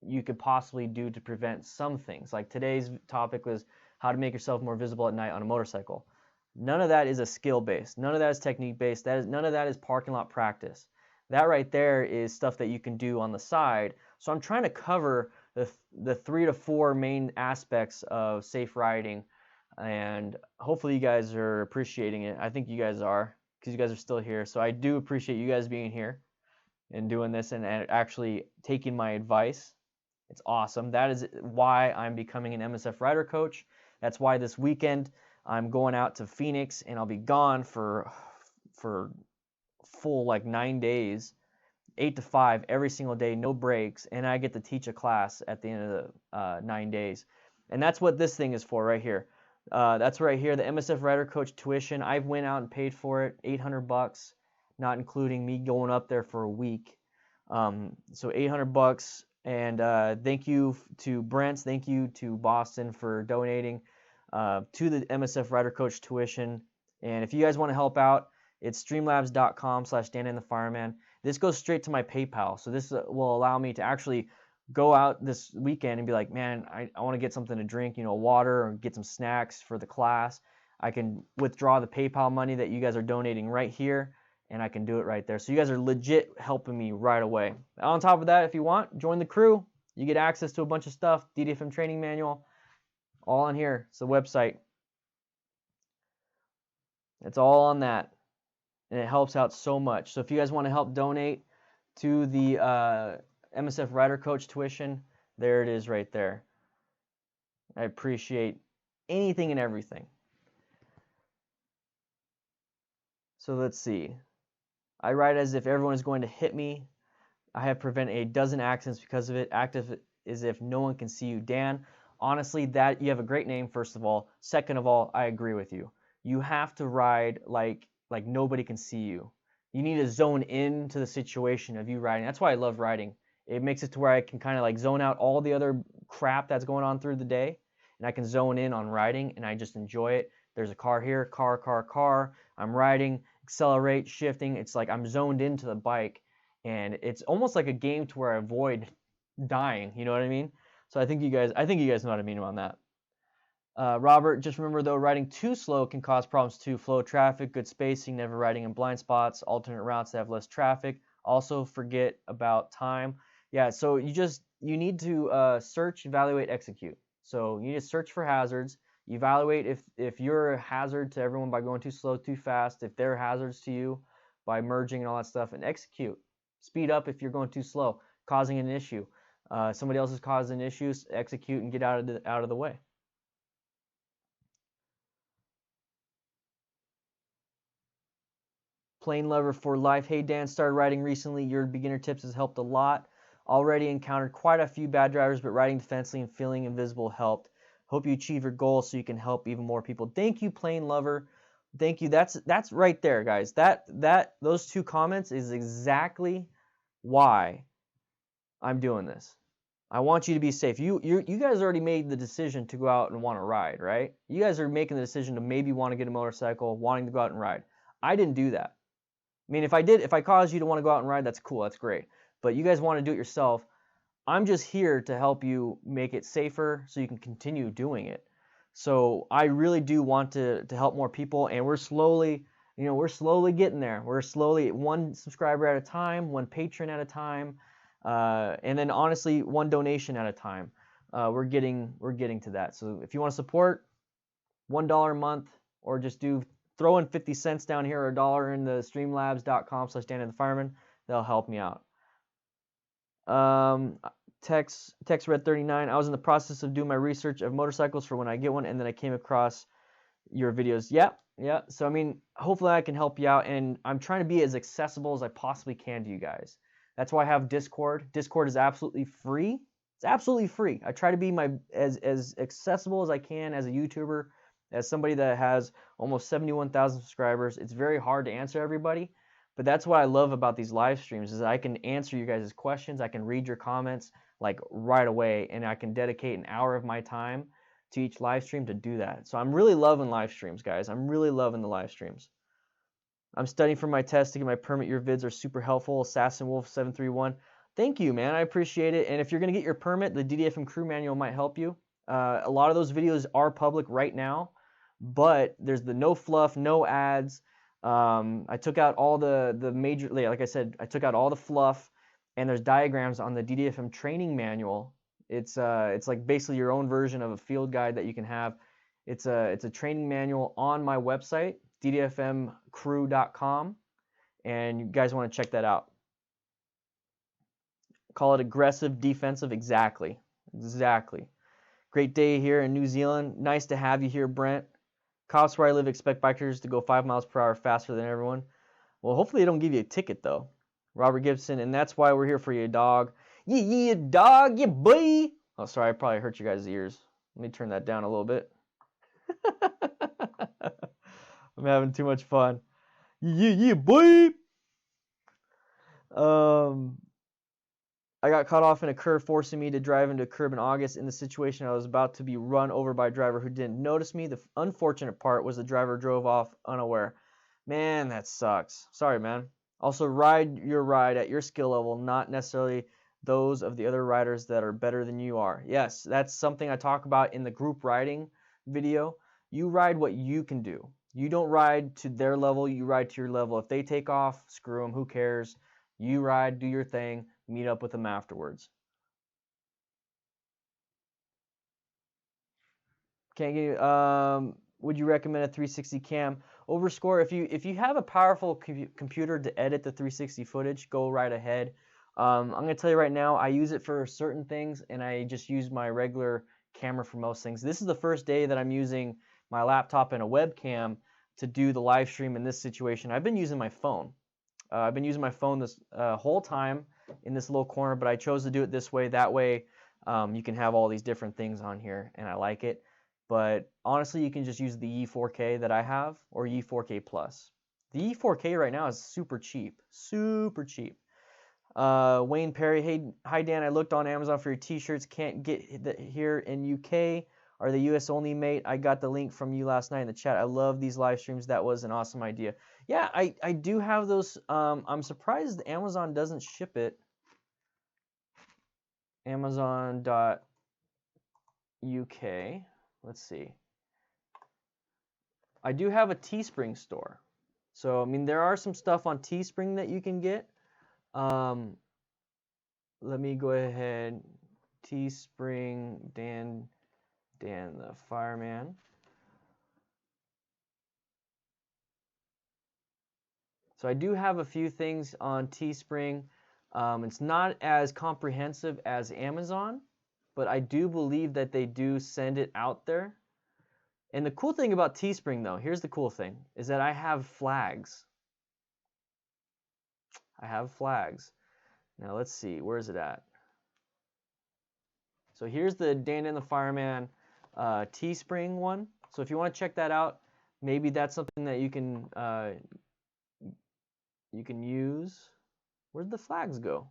you could possibly do to prevent some things. Like today's topic was how to make yourself more visible at night on a motorcycle. None of that is a skill based. None of that is technique based. None of that is parking lot practice. That right there is stuff that you can do on the side. So I'm trying to cover the 3 to 4 main aspects of safe riding, and hopefully you guys are appreciating it. I think you guys are, because you guys are still here. So I do appreciate you guys being here and doing this and actually taking my advice. It's awesome. That is why I'm becoming an MSF rider coach. That's why this weekend I'm going out to Phoenix, and I'll be gone for full like 9 days, 8 to 5 every single day, no breaks, and I get to teach a class at the end of the 9 days. And that's what this thing is for right here. That's right here, the MSF Rider Coach tuition. I went out and paid for it, $800, not including me going up there for a week. So $800. And thank you to Brent, thank you to Boston for donating to the MSF Rider Coach tuition. And if you guys want to help out, it's streamlabs.com/DanDanTheFireman. This goes straight to my PayPal. So this will allow me to actually go out this weekend and be like, man, I want to get something to drink, you know, water, or get some snacks for the class. I can withdraw the PayPal money that you guys are donating right here, and I can do it right there. So you guys are legit helping me right away. On top of that, if you want, join the crew. You get access to a bunch of stuff, DDFM training manual, all on here. It's the website. It's all on that, and it helps out so much. So if you guys want to help donate to the MSF Rider Coach tuition, there it is right there. I appreciate anything and everything. So let's see. I ride as if everyone is going to hit me. I have prevented a dozen accidents because of it. Active as if no one can see you. Dan, honestly, that you have a great name, first of all. Second of all, I agree with you. You have to ride like nobody can see you. You need to zone into the situation of you riding. That's why I love riding. It makes it to where I can kind of like zone out all the other crap that's going on through the day, and I can zone in on riding, and I just enjoy it. There's a car here, car. I'm riding, accelerate, shifting. It's like I'm zoned into the bike, and it's almost like a game to where I avoid dying. You know what I mean? So I think you guys know what I mean on that. Robert, just remember though, riding too slow can cause problems too. Flow of traffic, good spacing, never riding in blind spots, alternate routes that have less traffic. Also forget about time. Yeah, so you need to search, evaluate, execute. So you need to search for hazards, evaluate if you're a hazard to everyone by going too slow, too fast, if they're hazards to you by merging and all that stuff, and execute. Speed up if you're going too slow, causing an issue. Somebody else is causing issues, execute and get out of the way. Plane Lover for Life. Hey Dan, started riding recently. Your beginner tips has helped a lot. Already encountered quite a few bad drivers, but riding defensively and feeling invisible helped. Hope you achieve your goals so you can help even more people. Thank you, Plane Lover. Thank you. That's right there, guys. Those 2 comments is exactly why I'm doing this. I want you to be safe. You guys already made the decision to go out and want to ride, right? You guys are making the decision to maybe want to get a motorcycle, wanting to go out and ride. I didn't do that. I mean, if I caused you to want to go out and ride, that's cool, that's great. But you guys want to do it yourself. I'm just here to help you make it safer so you can continue doing it. So I really do want to help more people, and we're slowly getting there. We're slowly 1 subscriber at a time, 1 patron at a time, and then honestly 1 donation at a time. We're getting to that. So if you want to support, $1 a month, or just throw in 50 cents down here or $1 in the streamlabs.com/DanDanTheFireman. They'll help me out. Text Red 39. I was in the process of doing my research of motorcycles for when I get one, and then I came across your videos. Yeah. So I mean, hopefully I can help you out, and I'm trying to be as accessible as I possibly can to you guys. That's why I have Discord. Discord is absolutely free. It's absolutely free. I try to be as accessible as I can as a YouTuber. As somebody that has almost 71,000 subscribers, it's very hard to answer everybody, but that's what I love about these live streams is that I can answer you guys' questions, I can read your comments like right away, and I can dedicate an hour of my time to each live stream to do that. So I'm really loving live streams, guys. I'm really loving the live streams. I'm studying for my test to get my permit. Your vids are super helpful. Assassin Wolf 731. Thank you, man. I appreciate it. And if you're going to get your permit, the DDFM crew manual might help you. A lot of those videos are public right now, but there's the no fluff, no ads. I took out all the major, like I said, I took out all the fluff, and there's diagrams on the DDFM training manual. It's like basically your own version of a field guide that you can have. It's a training manual on my website, ddfmcrew.com, and you guys want to check that out. Call it aggressive, defensive. Exactly. Great day here in New Zealand. Nice to have you here, Brent. Cops where I live expect bikers to go 5 miles per hour faster than everyone. Well, hopefully they don't give you a ticket, though. Robert Gibson, and that's why we're here for you, dog. Yeah, dog, yeah, boy. Oh, sorry, I probably hurt you guys' ears. Let me turn that down a little bit. I'm having too much fun. Yeah, boy. I got caught off in a curve, forcing me to drive into a curb in August. In the situation, I was about to be run over by a driver who didn't notice me. The unfortunate part was the driver drove off unaware. Man, that sucks. Sorry, man. Also, ride your ride at your skill level, not necessarily those of the other riders that are better than you are. Yes, that's something I talk about in the group riding video. You ride what you can do. You don't ride to their level, you ride to your level. If they take off, screw them, who cares? You ride, do your thing, meet up with them afterwards. Can't get would you recommend a 360 cam? Overscore, if you have a powerful computer to edit the 360 footage, go right ahead. I'm going to tell you right now, I use it for certain things, and I just use my regular camera for most things. This is the first day that I'm using my laptop and a webcam to do the live stream in this situation. I've been using my phone. I've been using my phone this whole time in this little corner, but I chose to do it this way. That way you can have all these different things on here, and I like it. But honestly, you can just use the E4K that I have, or E4K Plus. The E4K right now is super cheap. Super cheap. Wayne Perry, hey, hi Dan, I looked on Amazon for your t-shirts. Can't get here in UK. Are they US only, mate? I got the link from you last night in the chat. I love these live streams. That was an awesome idea. Yeah, I do have those. I'm surprised Amazon doesn't ship it. Amazon.uk. Let's see. I do have a Teespring store. So, I mean, there are some stuff on Teespring that you can get. Let me go ahead. Teespring, Dan the Fireman. So I do have a few things on Teespring. It's not as comprehensive as Amazon, but I do believe that they do send it out there. And the cool thing about Teespring, though, here's the cool thing, is that I have flags. I have flags. Now let's see, where is it at? So here's the Dan the Fireman Teespring one. So if you want to check that out, maybe that's something that you can use. Where'd the flags go?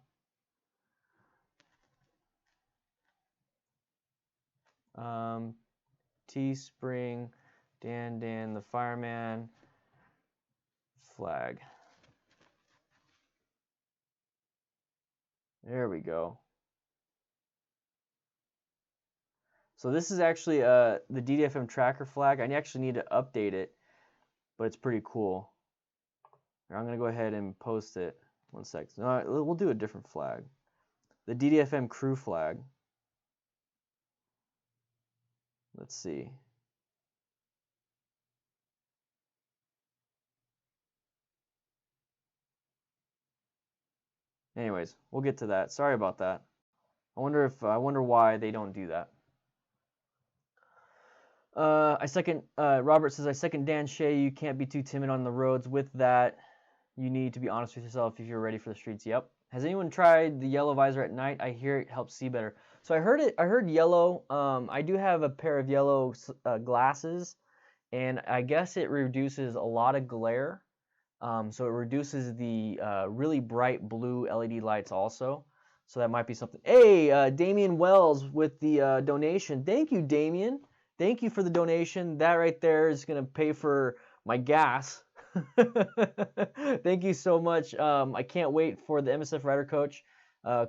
Teespring, Dan the Fireman flag. There we go. So this is actually the DDFM tracker flag. I actually need to update it, but it's pretty cool. I'm going to go ahead and post it. One sec. No, we'll do a different flag. The DDFM crew flag. Let's see. Anyways, we'll get to that. Sorry about that. I wonder why they don't do that. Robert says, I second Dan Shea. You can't be too timid on the roads. With that, you need to be honest with yourself if you're ready for the streets. Yep. Has anyone tried the yellow visor at night? I hear it helps see better. So I heard yellow. I do have a pair of yellow glasses, and I guess it reduces a lot of glare. So it reduces the really bright blue LED lights also. So that might be something. Hey, Damian Wells with the donation. Thank you, Damian. thank you for the donation. That right there is gonna pay for my gas. Thank you so much. I can't wait for the MSF Rider Coach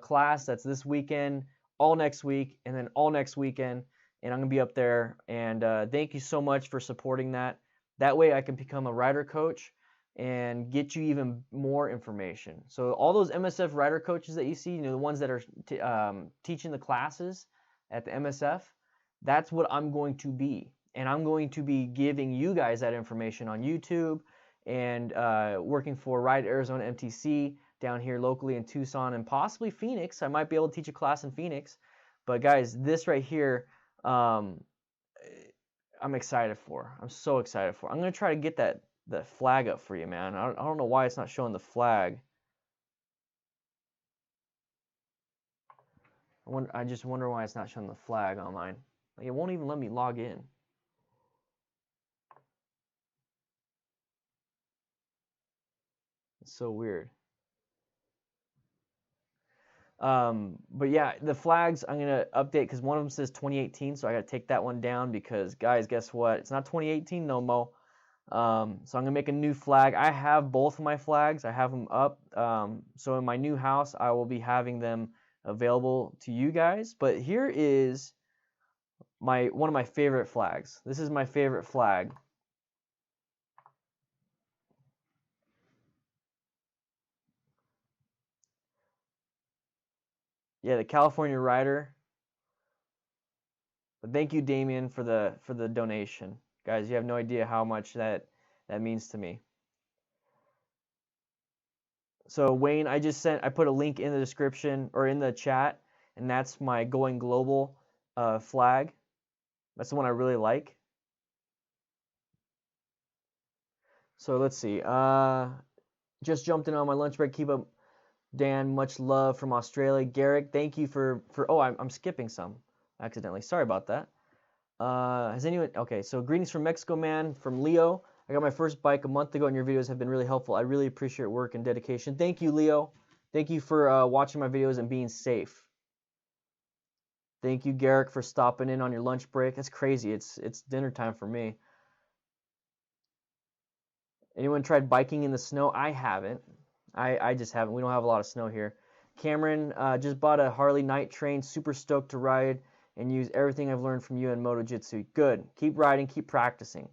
class. That's this weekend, all next week, and then all next weekend. And I'm gonna be up there. And thank you so much for supporting that. That way I can become a rider coach and get you even more information. So all those MSF rider coaches that you see, the ones that are teaching the classes at the MSF, that's what I'm going to be. And I'm going to be giving you guys that information on YouTube and working for Ride Arizona MTC down here locally in Tucson and possibly Phoenix. I might be able to teach a class in Phoenix. But guys, this right here, I'm excited for. I'm so excited for. I'm gonna try to get that flag up for you, man. I don't know why it's not showing the flag. I just wonder why it's not showing the flag online. Like, it won't even let me log in. It's so weird. But yeah, the flags I'm gonna update because one of them says 2018, so I gotta take that one down because guys, guess what? It's not 2018 no more. So I'm gonna make a new flag. I have both of my flags. I have them up. So in my new house, I will be having them available to you guys. But here is one of my favorite flags. This is my favorite flag. Yeah, the California Rider. But thank you, Damien, for the donation. Guys, you have no idea how much that means to me. So Wayne, I put a link in the description or in the chat, and that's my Going Global flag. That's the one I really like. So let's see. Just jumped in on my lunch break. Keep up, Dan. Much love from Australia. Garrick, thank you for. Oh, I'm skipping some accidentally. Sorry about that. Has anyone? Okay, so greetings from Mexico, man. From Leo. I got my first bike a month ago, and your videos have been really helpful. I really appreciate your work and dedication. Thank you, Leo. Thank you for watching my videos and being safe. Thank you, Garrick, for stopping in on your lunch break. That's crazy. It's dinner time for me. Anyone tried biking in the snow? I haven't. I just haven't. We don't have a lot of snow here. Cameron just bought a Harley Night Train. Super stoked to ride and use everything I've learned from you in Moto Jitsu. Good. Keep riding. Keep practicing.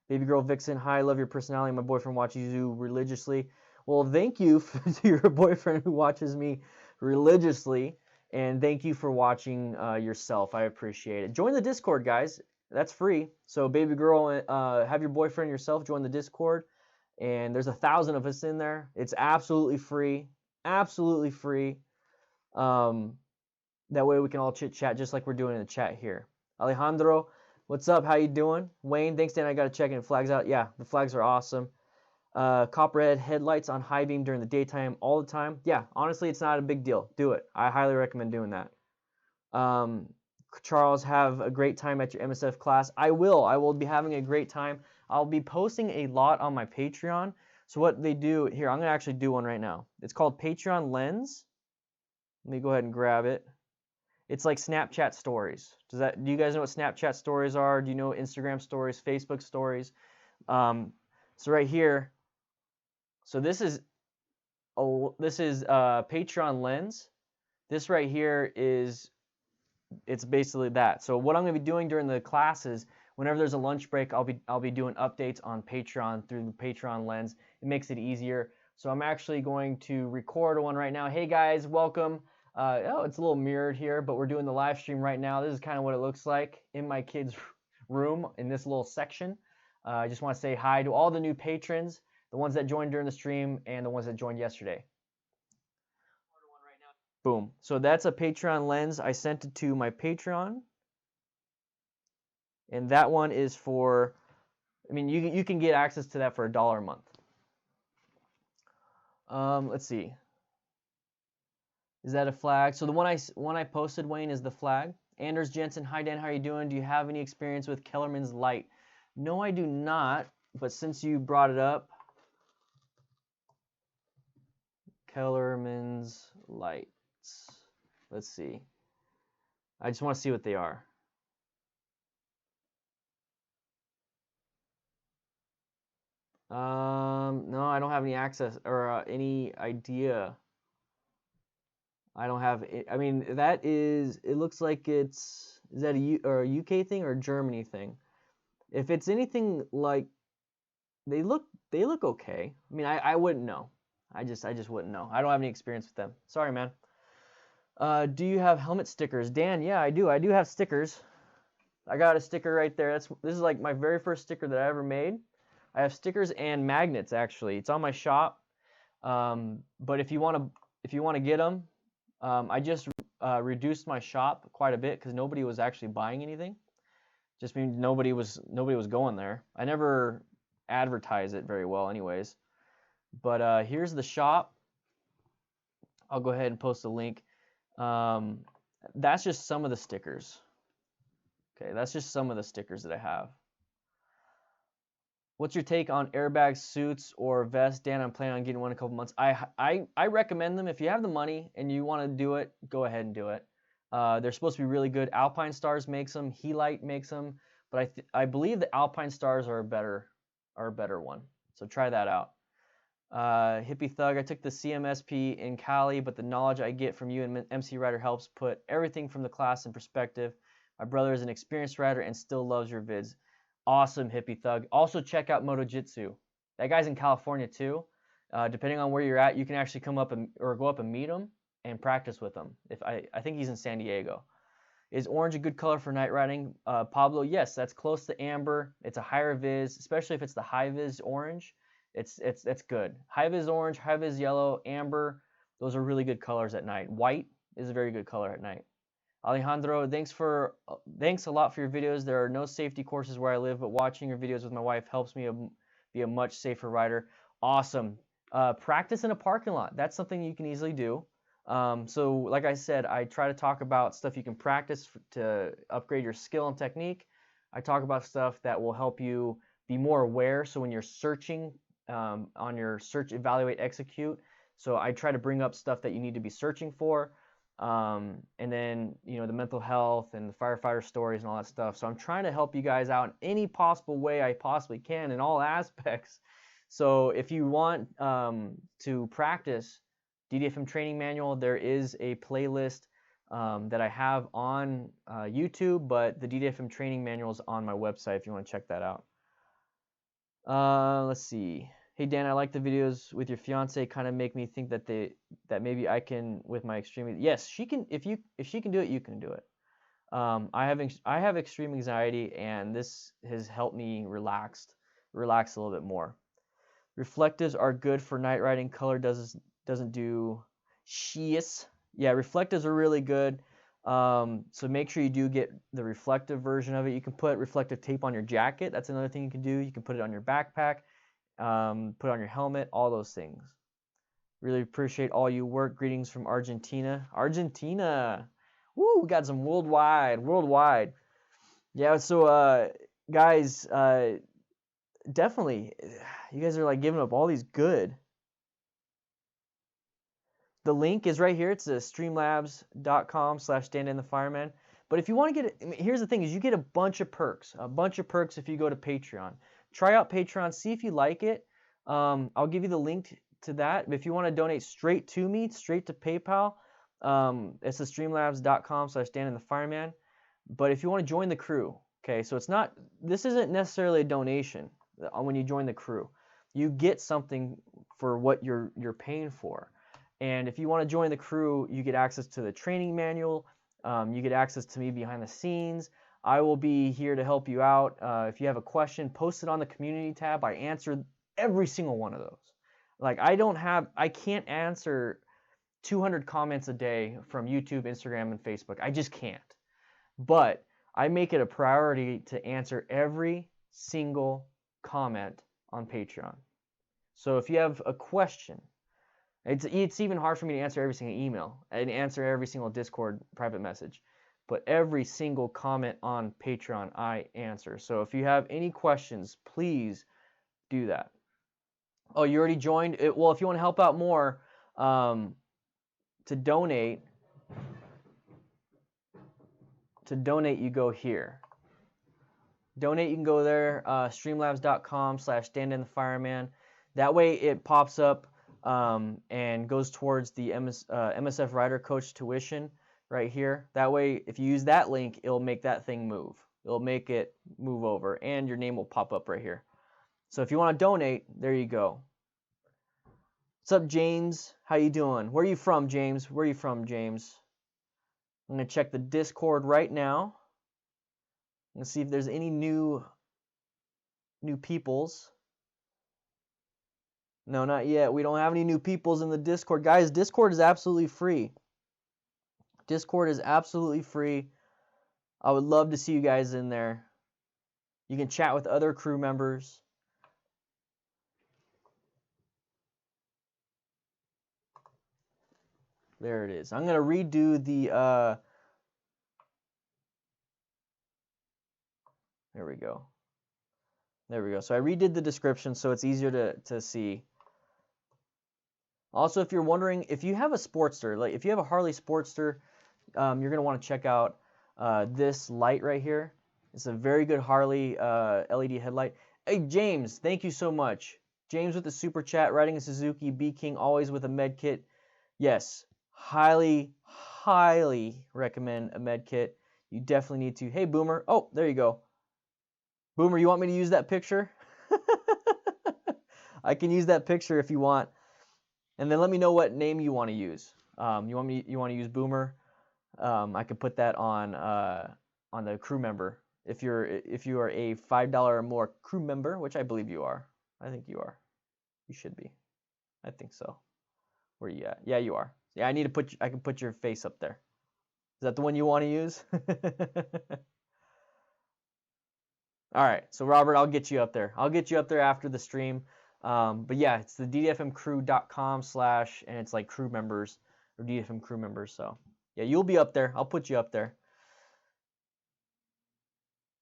Baby girl Vixen, hi. Love your personality. My boyfriend watches you religiously. Well, thank you to your boyfriend who watches me religiously. And thank you for watching yourself. I appreciate it. Join the Discord, guys. That's free. So, baby girl, have your boyfriend yourself join the Discord. And there's 1,000 of us in there. It's absolutely free. Absolutely free. That way we can all chit chat just like we're doing in the chat here. Alejandro, what's up? How you doing? Wayne, thanks, Dan. I got to check in flags out. Yeah, the flags are awesome. Copperhead headlights on high beam during the daytime all the time. Yeah, honestly, it's not a big deal. Do it. I highly recommend doing that. Charles, have a great time at your MSF class. I will. I will be having a great time. I'll be posting a lot on my Patreon. So what they do here, I'm going to actually do one right now. It's called Patreon Lens. Let me go ahead and grab it. It's like Snapchat stories. Do you guys know what Snapchat stories are? Do you know Instagram stories, Facebook stories? So right here, so this is Patreon Lens. This right here it's basically that. So what I'm going to be doing during the classes, whenever there's a lunch break, I'll be doing updates on Patreon through the Patreon Lens. It makes it easier. So I'm actually going to record one right now. Hey guys, welcome. Oh, it's a little mirrored here, but we're doing the live stream right now. This is kind of what it looks like in my kids' room in this little section. I just want to say hi to all the new patrons, the ones that joined during the stream and the ones that joined yesterday. Boom. So that's a Patreon Lens. I sent it to my Patreon. And that one is for, I mean, you can get access to that for $1 a month. Let's see. Is that a flag? So the one I posted, Wayne, is the flag. Anders Jensen, hi Dan, how are you doing? Do you have any experience with Kellerman's light? No, I do not. But since you brought it up, Kellerman's lights. Let's see. I just want to see what they are. No, I don't have any access or any idea. I don't have it. I mean, that is, it looks like is that a UK thing or a Germany thing? If it's anything like, they look okay. I mean, I wouldn't know. I just wouldn't know. I don't have any experience with them. Sorry, man. Do you have helmet stickers? Dan, yeah, I do. I do have stickers. I got a sticker right there. This is like my very first sticker that I ever made. I have stickers and magnets actually. It's on my shop. But if you want to get them, I just reduced my shop quite a bit because nobody was actually buying anything. Just means nobody was going there. I never advertise it very well, anyways. But here's the shop. I'll go ahead and post a link. That's just some of the stickers. Okay, that's just some of the stickers that I have. What's your take on airbag suits or vests? Dan, I'm planning on getting one in a couple months. I recommend them. If you have the money and you want to do it, go ahead and do it. They're supposed to be really good. Alpine Stars makes them. Helite makes them. But I believe the Alpine Stars are a better one. So try that out. Hippie Thug, I took the CMSP in Cali, but the knowledge I get from you and MC Rider helps put everything from the class in perspective. My brother is an experienced rider and still loves your vids. Awesome, Hippie Thug. Also check out Motojitsu. That guy's in California too. Depending on where you're at, you can actually come up or go up and meet him and practice with him. I think he's in San Diego. Is orange a good color for night riding? Pablo, yes, that's close to amber. It's a higher vis, especially if it's the high vis orange. It's good. High vis orange, high vis yellow, amber. Those are really good colors at night. White is a very good color at night. Alejandro, thanks a lot for your videos. There are no safety courses where I live, but watching your videos with my wife helps me be a much safer rider. Awesome. Practice in a parking lot. That's something you can easily do. So like I said, I try to talk about stuff you can practice to upgrade your skill and technique. I talk about stuff that will help you be more aware. So when you're searching on your search, evaluate, execute. So I try to bring up stuff that you need to be searching for. And then, the mental health and the firefighter stories and all that stuff. So I'm trying to help you guys out in any possible way I possibly can in all aspects. So if you want to practice DDFM training manual, there is a playlist that I have on YouTube, but the DDFM training manual is on my website if you want to check that out. Let's see. Hey Dan, I like the videos with your fiance. Kind of make me think that maybe I can with my extreme. Yes, she can. If she can do it, you can do it. I have extreme anxiety, and this has helped me relax a little bit more. Reflectives are good for night riding. Color doesn't do shit. Yeah, reflectives are really good. So make sure you do get the reflective version of it. You can put reflective tape on your jacket. That's another thing you can do. You can put it on your backpack. Put on your helmet, all those things. Really appreciate all you work. Greetings from Argentina. Argentina. Woo, we got some worldwide. Yeah, so guys, definitely, you guys are like giving up all these good. The link is right here. It's streamlabs.com/DanDanTheFireman. But if you want to get it, I mean, here's the thing: is you get a bunch of perks if you go to Patreon. Try out Patreon, see if you like it. I'll give you the link to that. If you want to donate straight to me, straight to PayPal, it's the streamlabs.com/DanDanTheFireman. But if you want to join the crew, okay, so this isn't necessarily a donation when you join the crew. You get something for what you're paying for. And if you want to join the crew, you get access to the training manual. You get access to me behind the scenes. I will be here to help you out. If you have a question, post it on the community tab. I answer every single one of those. Like I can't answer 200 comments a day from YouTube, Instagram, and Facebook. I just can't. But I make it a priority to answer every single comment on Patreon. So if you have a question, it's even hard for me to answer every single email and answer every single Discord private message. But every single comment on Patreon, I answer. So if you have any questions, please do that. Oh, you already joined? Well, if you want to help out more, to donate, you go here. Donate, you can go there, streamlabs.com/DanDanTheFireman. That way it pops up and goes towards the MSF Rider Coach tuition right here. That way, if you use that link, it'll make that thing move. It'll make it move over, and your name will pop up right here. So if you want to donate, there you go. What's up, James? How you doing? Where are you from, James? Where are you from, James? I'm going to check the Discord right now. I'm going to see if there's any new peoples. No, not yet. We don't have any new peoples in the Discord. Guys, Discord is absolutely free. Discord is absolutely free. I would love to see you guys in there. You can chat with other crew members. There it is. I'm going to redo the... There we go. There we go. So I redid the description so it's easier to see. Also, if you're wondering, if you have a Sportster, like if you have a Harley Sportster, you're going to want to check out this light right here. It's a very good Harley LED headlight. Hey, James, thank you so much. James with the super chat, riding a Suzuki B King, always with a med kit. Yes, highly, highly recommend a med kit. You definitely need to. Hey, Boomer. Oh, there you go. Boomer, you want me to use that picture? I can use that picture if you want. And then let me know what name you want to use. You want to use Boomer? I could put that on the crew member. If you are a $5 or more crew member, which I believe you are. I think you are. You should be. I think so. Where you at? Yeah, you are. Yeah, I can put your face up there. Is that the one you want to use? All right, so Robert, I'll get you up there. I'll get you up there after the stream. But yeah, it's the ddfmcrew.com/ and it's like crew members or DDFM crew members. So yeah, you'll be up there. I'll put you up there.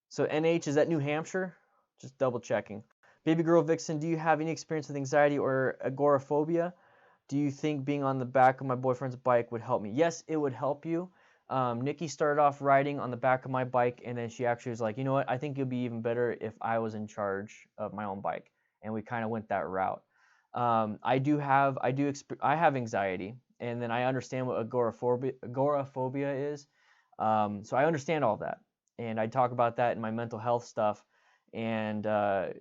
So NH, is that New Hampshire? Just double checking. Baby girl Vixen, do you have any experience with anxiety or agoraphobia? Do you think being on the back of my boyfriend's bike would help me? Yes, it would help you. Nikki started off riding on the back of my bike, and then she actually was like, you know what, I think it'd be even better if I was in charge of my own bike. And we kind of went that route. I have anxiety, and then I understand what agoraphobia is. So I understand all that, and I talk about that in my mental health stuff. And I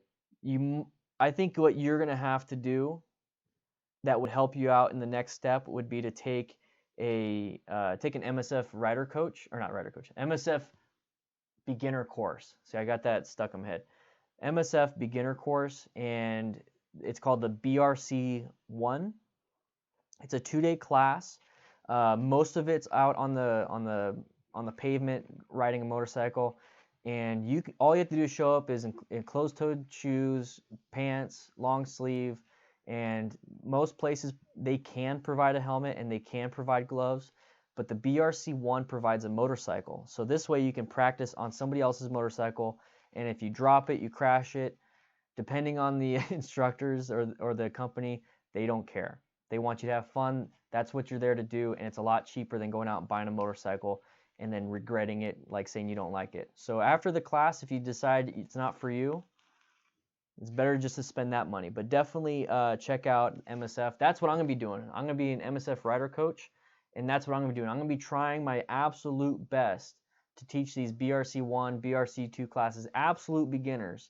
think what you're gonna have to do that would help you out in the next step would be to take an MSF rider coach, or not rider coach, MSF beginner course. See, I got that stuck in my head. MSF beginner course, and it's called the BRC1. It's a 2-day class. Most of it's out on the pavement riding a motorcycle, and all you have to do is show up is in closed-toed shoes, pants, long sleeve, and most places they can provide a helmet and they can provide gloves, but the BRC1 provides a motorcycle. So this way you can practice on somebody else's motorcycle, and if you drop it, you crash it, depending on the instructors or the company, they don't care. They want you to have fun. That's what you're there to do, and it's a lot cheaper than going out and buying a motorcycle and then regretting it, like saying you don't like it. So after the class, if you decide it's not for you, it's better just to spend that money. But definitely check out MSF. That's what I'm going to be doing. I'm going to be an MSF rider coach, and that's what I'm going to be doing. I'm going to be trying my absolute best to teach these BRC1, BRC2 classes, absolute beginners,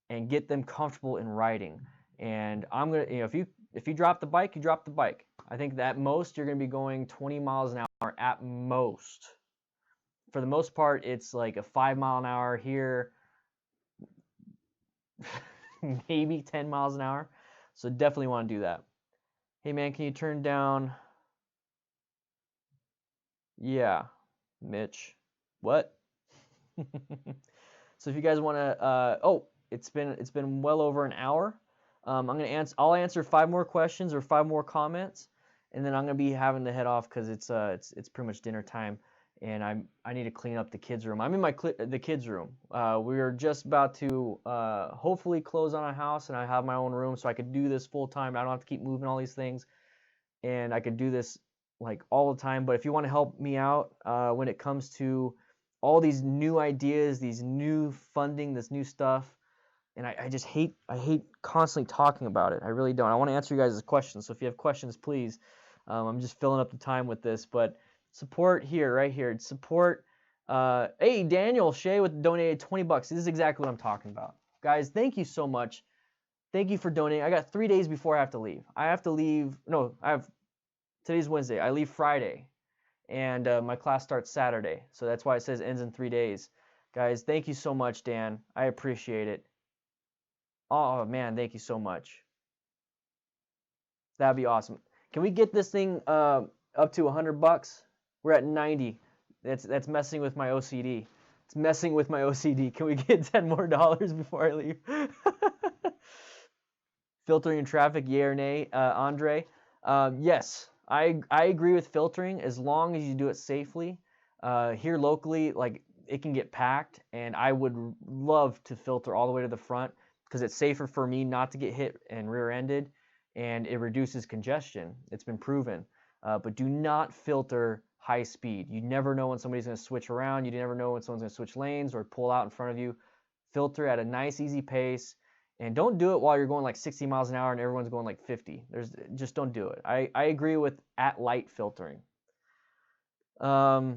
and get them comfortable in riding. And I'm going to, if you drop the bike, you drop the bike. I think that at most you're going to be going 20 miles an hour at most. For the most part, it's like a 5 mile an hour here, maybe 10 miles an hour. So definitely want to do that. Hey man, can you turn down? Yeah, Mitch. What? So if you guys want to, it's been well over an hour. I'll answer 5 more questions or 5 more comments, and then I'm gonna be having to head off because it's pretty much dinner time, and I need to clean up the kids' room. I'm in the kids' room. We're just about to hopefully close on a house, and I have my own room, so I could do this full time. I don't have to keep moving all these things, and I could do this like all the time. But if you want to help me out when it comes to all these new ideas, these new funding, this new stuff, and I just hate constantly talking about it. I really don't. I want to answer you guys' questions, so if you have questions, please. I'm just filling up the time with this, but support here, right here. Support. Hey, Daniel Shea with donated 20 bucks. This is exactly what I'm talking about. Guys, thank you so much. Thank you for donating. I got 3 days before I have to leave. I have to leave. No, today's Wednesday. I leave Friday, and my class starts Saturday. So that's why it says ends in 3 days. Guys, thank you so much, Dan. I appreciate it. Oh man, thank you so much. That'd be awesome. Can we get this thing up to 100 bucks? We're at 90. That's messing with my OCD. It's messing with my OCD. Can we get $10 more before I leave? Filtering traffic, yay or nay, Andre? Yes, I agree with filtering as long as you do it safely. Here locally, like it can get packed, and I would love to filter all the way to the front because it's safer for me not to get hit and rear-ended, and it reduces congestion. It's been proven. But do not filter high speed. You never know when somebody's going to switch around. You never know when someone's going to switch lanes or pull out in front of you. Filter at a nice, easy pace. And don't do it while you're going like 60 miles an hour and everyone's going like 50. Just don't do it. I agree with at light filtering. Jorge,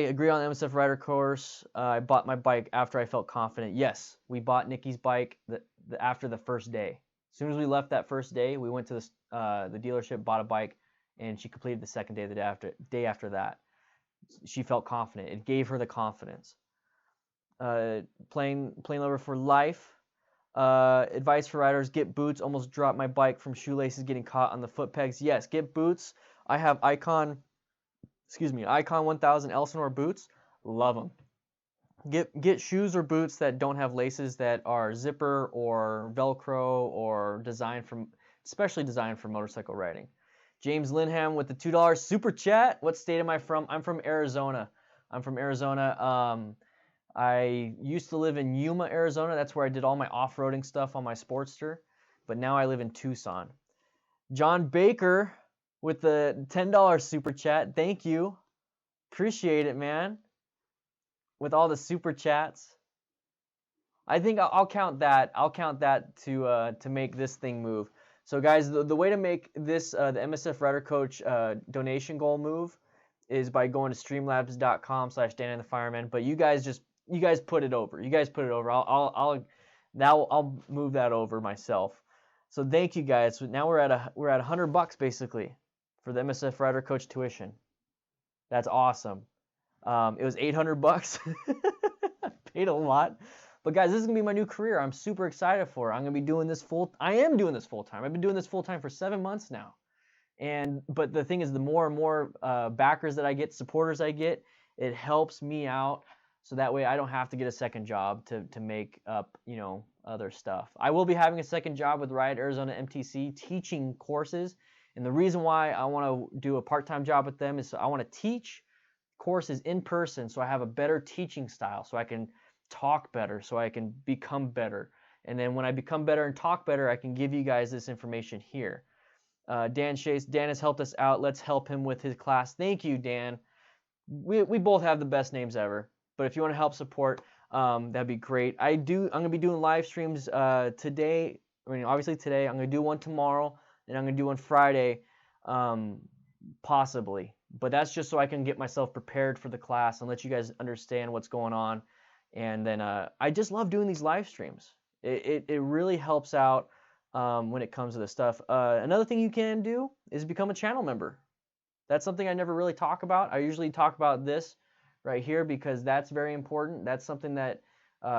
agree on the MSF Rider course. I bought my bike after I felt confident. Yes, we bought Nikki's bike after the first day. As soon as we left that first day, we went to the dealership, bought a bike, and she completed the second day, the day after that. She felt confident. It gave her the confidence. Plane lover for life. Advice for riders: get boots. Almost dropped my bike from shoelaces getting caught on the foot pegs. Yes, get boots. I have Icon 1000 Elsinore boots. Love them. Get shoes or boots that don't have laces, that are zipper or Velcro or especially designed for motorcycle riding. James Linham with the $2 super chat. What state am I from? I'm from Arizona. I used to live in Yuma, Arizona. That's where I did all my off-roading stuff on my Sportster. But now I live in Tucson. John Baker with the $10 super chat. Thank you. Appreciate it, man. With all the super chats. I think I'll count that. I'll count that to make this thing move. So guys, the way to make this the MSF Rider Coach donation goal move is by going to streamlabs.com/DanDanTheFireman. But you guys put it over. I'll move that over myself. So thank you guys. So now we're at $100 basically for the MSF Rider Coach tuition. That's awesome. It was $800. I paid a lot. But guys, this is gonna be my new career. I'm super excited for it. I'm gonna be doing this I am doing this full time. I've been doing this full time for 7 months now. But the thing is, the more and more backers that I get, supporters I get, it helps me out. So that way I don't have to get a second job to make up, other stuff. I will be having a second job with Riot Arizona MTC teaching courses. And the reason why I want to do a part-time job with them is so I want to teach courses in person so I have a better teaching style, so I can talk better, so I can become better. And then when I become better and talk better, I can give you guys this information here. Dan Chase, Dan has helped us out. Let's help him with his class. Thank you, Dan. We both have the best names ever. But if you want to help support, that'd be great. I'm gonna be doing live streams today. Obviously today. I'm gonna do one tomorrow, and I'm gonna do one Friday, possibly. But that's just so I can get myself prepared for the class and let you guys understand what's going on. And then I just love doing these live streams. It really helps out when it comes to this stuff. Another thing you can do is become a channel member. That's something I never really talk about. I usually talk about this right here because that's very important. That's something that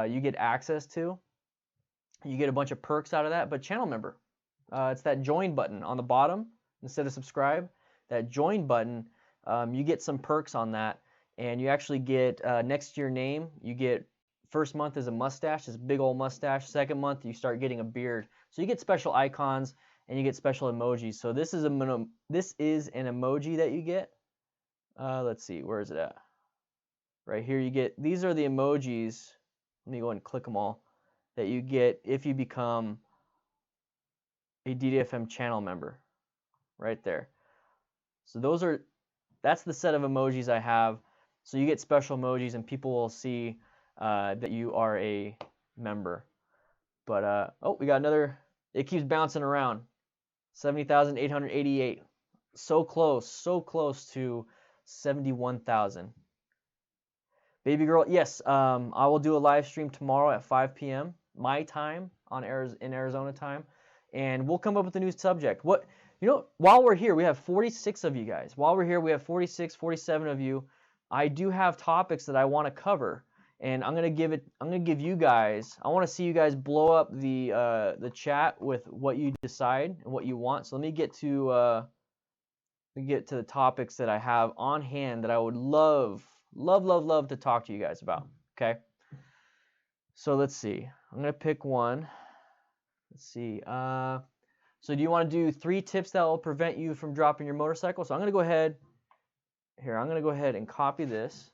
you get access to. You get a bunch of perks out of that. But channel member, it's that join button on the bottom instead of subscribe. That join button, you get some perks on that. And you actually get, next to your name, you get, first month is a mustache, this big old mustache. Second month, you start getting a beard. So you get special icons and you get special emojis. So this is an emoji that you get. Let's see, where is it at? Right here you get, these are the emojis. Let me go ahead and click them all. That you get if you become a DDFM channel member. Right there. So that's the set of emojis I have. So you get special emojis, and people will see that you are a member. But oh, we got another. It keeps bouncing around. 70,888. So close to 71,000. Baby girl, yes. I will do a live stream tomorrow at 5 p.m. my time in Arizona time, and we'll come up with a new subject. While we're here, we have 46 of you guys. While we're here, we have 46, 47 of you. I do have topics that I want to cover, and I'm gonna give you guys. I want to see you guys blow up the chat with what you decide and what you want. So let me get to the topics that I have on hand that I would love to talk to you guys about. Okay. So let's see. I'm gonna pick one. Let's see. So do you want to do 3 tips that will prevent you from dropping your motorcycle? So I'm gonna go ahead. Here, I'm gonna go ahead and copy this.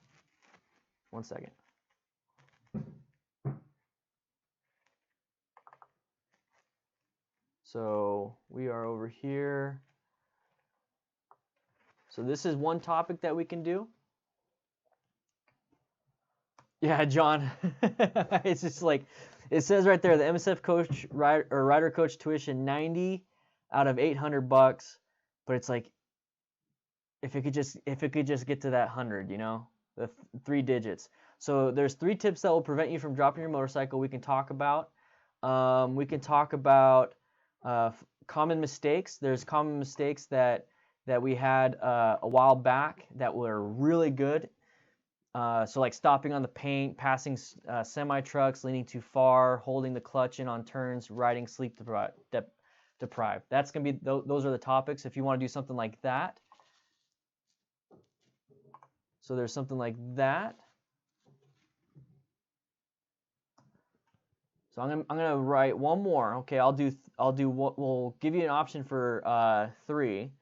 1 second. So we are over here. So this is one topic that we can do. Yeah, John. It's just like it says right there, the MSF coach rider coach tuition 90 out of $800, but it's like if it could just get to that 100, the 3 digits. So there's 3 tips that will prevent you from dropping your motorcycle. We can talk about. Common mistakes. There's common mistakes that we had a while back that were really good. So like stopping on the paint, passing semi trucks, leaning too far, holding the clutch in on turns, riding sleep deprived. That's gonna be those are the topics if you want to do something like that. So there's something like that. So I'm gonna write one more. Okay, we'll give you an option for 3.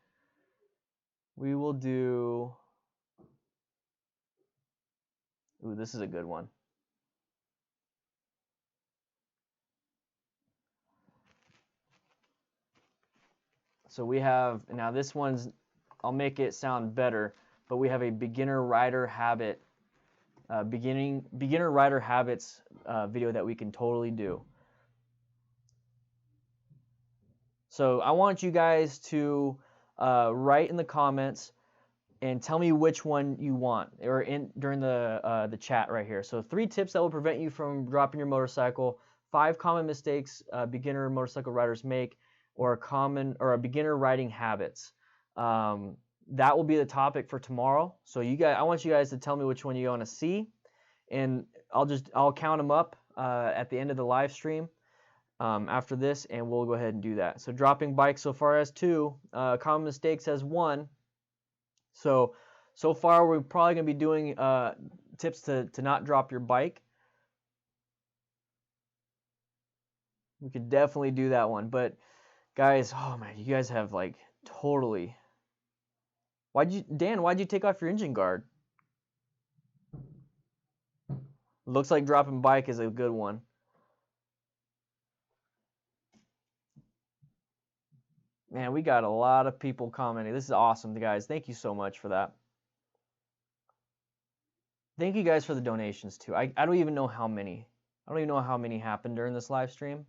We will do. Ooh, this is a good one. So we have, now this one's, I'll make it sound better, but we have a beginner rider habit, beginner rider habits video that we can totally do. So I want you guys to write in the comments and tell me which one you want, or during the chat right here. So 3 tips that will prevent you from dropping your motorcycle, 5 common mistakes beginner motorcycle riders make, or a beginner riding habits. That will be the topic for tomorrow. So I want you guys to tell me which one you want to see, and I'll count them up at the end of the live stream after this, and we'll go ahead and do that. So dropping bikes so far as 2, common mistakes as 1. So far we're probably gonna be doing tips to not drop your bike. We could definitely do that one, but guys, oh man, you guys have like totally. Dan, why'd you take off your engine guard? Looks like dropping bike is a good one. Man, we got a lot of people commenting. This is awesome, guys. Thank you so much for that. Thank you guys for the donations too. I don't even know how many. I don't even know how many happened during this live stream.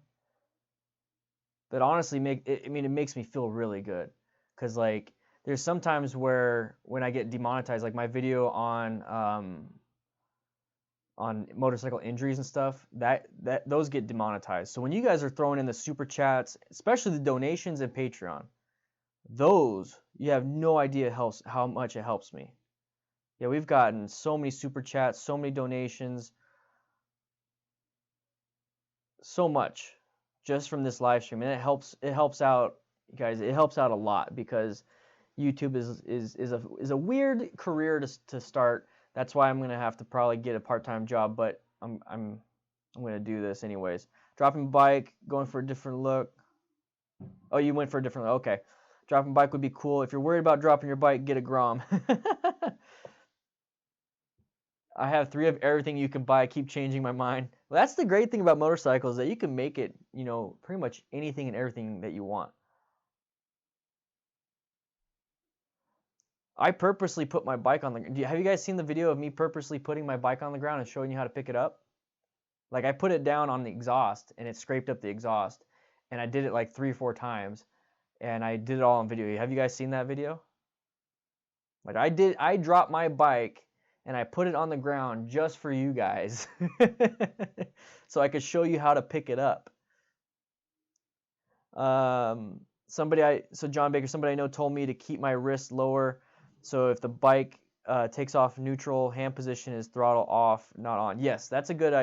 But honestly, it makes me feel really good, cause like there's sometimes where when I get demonetized, like my video on motorcycle injuries and stuff, those get demonetized. So when you guys are throwing in the super chats, especially the donations and Patreon, those you have no idea how much it helps me. Yeah, we've gotten so many super chats, so many donations, so much just from this live stream, and it helps out, guys. It helps out a lot because YouTube is a weird career to start. That's why I'm gonna have to probably get a part-time job, but I'm gonna do this anyways. Dropping bike, going for a different look. Oh, you went for a different look. Okay. Dropping bike would be cool. If you're worried about dropping your bike, get a Grom. I have 3 of everything you can buy. I keep changing my mind. Well, that's the great thing about motorcycles, that you can make it, pretty much anything and everything that you want. I purposely put my bike on the. Have you guys seen the video of me purposely putting my bike on the ground and showing you how to pick it up? Like I put it down on the exhaust and it scraped up the exhaust, and I did it like 3 or 4 times, and I did it all on video. Have you guys seen that video? Like I dropped my bike and I put it on the ground just for you guys, so I could show you how to pick it up. So John Baker, somebody I know told me to keep my wrist lower, so if the bike takes off neutral, hand position is throttle off, not on. Yes, that's a great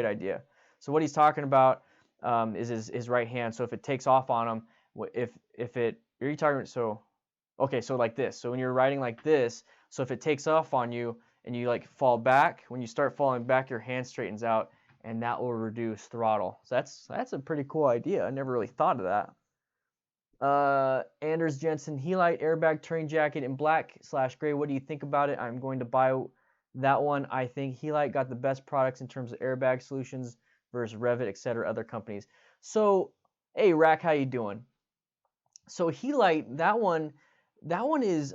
idea. So what he's talking about is his right hand. So if it takes off on him, if it, are you talking, so okay, so like this. So when you're riding like this, so if it takes off on you and you like fall back, when you start falling back, your hand straightens out, and that will reduce throttle. So that's a pretty cool idea. I never really thought of that. Anders Jensen, Helite airbag terrain jacket in black/gray. What do you think about it? I'm going to buy that one. I think Helite got the best products in terms of airbag solutions versus Revit, etc. Other companies. So, hey Rack, how you doing? So Helite, that one is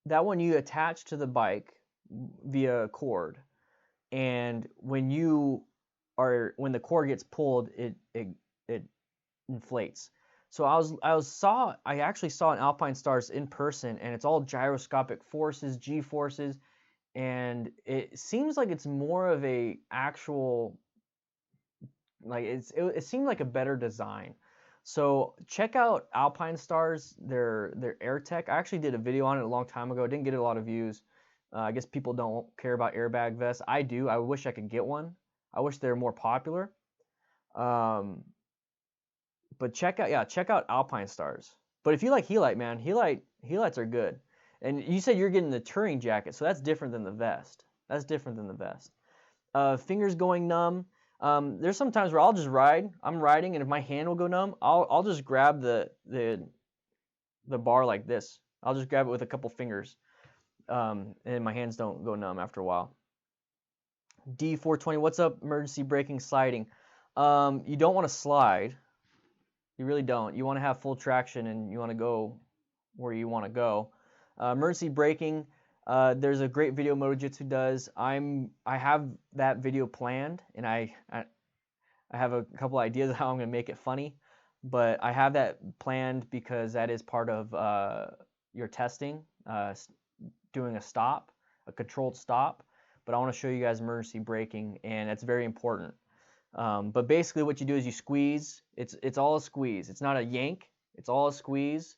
that one you attach to the bike via core, and when the cord gets pulled, it inflates. So I actually saw an Alpine Stars in person, and it's all gyroscopic forces, G forces, and it seems like it's more of a actual, like it seemed like a better design. So check out Alpine Stars, their AirTech. I actually did a video on it a long time ago. It didn't get a lot of views. I guess people don't care about airbag vests. I do. I wish I could get one. I wish they're more popular. But check out Alpine Stars. But if you like Helite, man, Helites are good. And you said you're getting the touring jacket, so that's different than the vest. That's different than the vest. Fingers going numb. There's some times where I'll just ride. I'm riding, and if my hand will go numb, I'll just grab the bar like this. I'll just grab it with a couple fingers, and my hands don't go numb after a while. D420, what's up? Emergency braking, sliding. You don't want to slide. You really don't. You want to have full traction, and you want to go where you want to go. Emergency braking. There's a great video MotoJitsu does. I have that video planned, and I have a couple ideas of how I'm gonna make it funny, but I have that planned because that is part of your testing, doing a controlled stop. But I want to show you guys emergency braking, and it's very important. But basically, what you do is you squeeze. It's all a squeeze. It's not a yank. It's all a squeeze.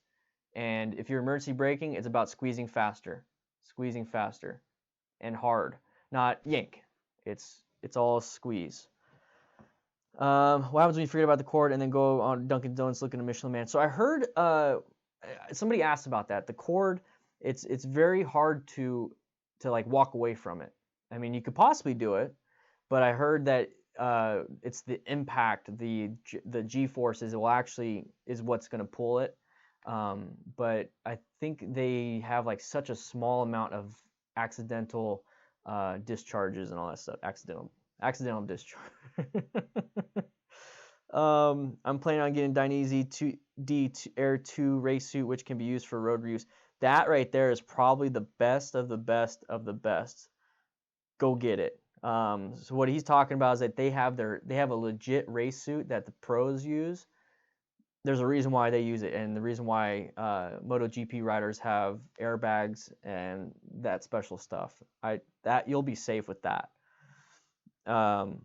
And if you're emergency braking, it's about squeezing faster and hard, not yank. It's all squeeze. What happens when you forget about the cord and then go on Dunkin' Donuts looking at Michelin Man? So I heard somebody asked about that. The cord, it's very hard to like walk away from it. I mean, you could possibly do it, but I heard that it's the impact, the G forces is what's going to pull it. But I think they have like such a small amount of accidental discharges and all that stuff. Accidental discharge. I'm planning on getting DanDanTheFireman D Air 2 race suit, which can be used for road reuse. That right there is probably the best of the best of the best. Go get it. So what he's talking about is that they have a legit race suit that the pros use. There's a reason why they use it, and the reason why MotoGP riders have airbags and that special stuff. That you'll be safe with that. But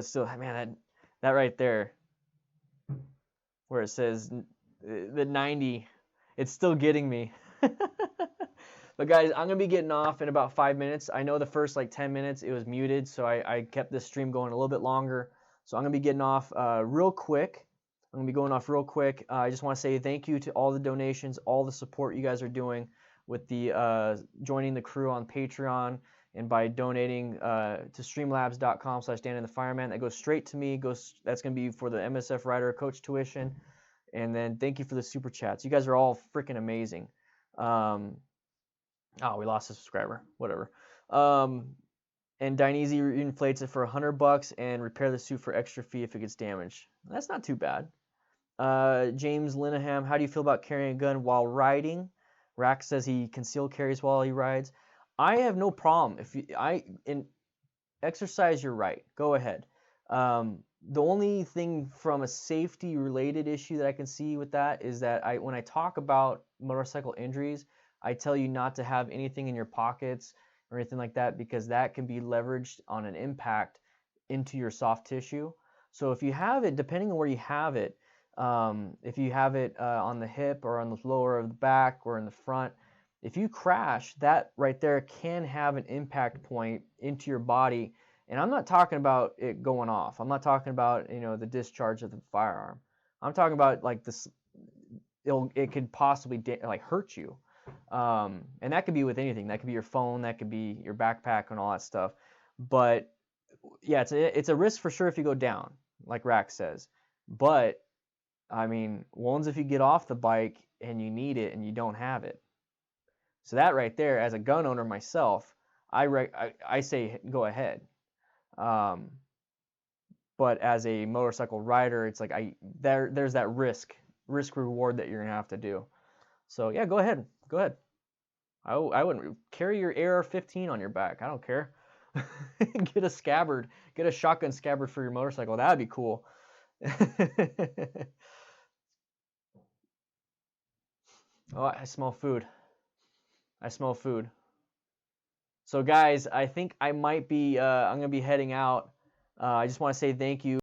still, man, that right there, where it says the 90, it's still getting me. But guys, I'm gonna be getting off in about 5 minutes. I know the first like 10 minutes it was muted, so I kept this stream going a little bit longer. So I'm gonna be getting off real quick. I'm gonna be going off real quick. I just want to say thank you to all the donations, all the support you guys are doing with the joining the crew on Patreon and by donating to streamlabs.com/DanDanTheFireman. That goes straight to me. That's gonna be for the MSF Rider Coach tuition. And then thank you for the super chats. You guys are all freaking amazing. Oh, we lost a subscriber. Whatever. And Dineasy inflates it for $100 and repair the suit for extra fee if it gets damaged. That's not too bad. James Linehan, how do you feel about carrying a gun while riding? Rack says he concealed carries while he rides. I have no problem if you, exercise your right. Go ahead. The only thing from a safety related issue that I can see with that is that when I talk about motorcycle injuries, I tell you not to have anything in your pockets or anything like that because that can be leveraged on an impact into your soft tissue. So if you have it, depending on where you have it, if you have it on the hip or on the lower of the back or in the front, if you crash, that right there can have an impact point into your body. And I'm not talking about it going off. I'm not talking about, the discharge of the firearm. I'm talking about like this, it could possibly like hurt you. And that could be with anything. That could be your phone, that could be your backpack and all that stuff. But yeah, it's a risk for sure if you go down, like Rack says. But I mean, one's if you get off the bike and you need it and you don't have it. So that right there, as a gun owner myself, I say go ahead. But as a motorcycle rider, it's like there's that risk reward that you're gonna have to do. So yeah, go ahead. I wouldn't carry your AR-15 on your back. I don't care. Get a scabbard, get a shotgun scabbard for your motorcycle. That'd be cool. Oh, I smell food. So guys, I think I might be I'm gonna be heading out. I just want to say thank you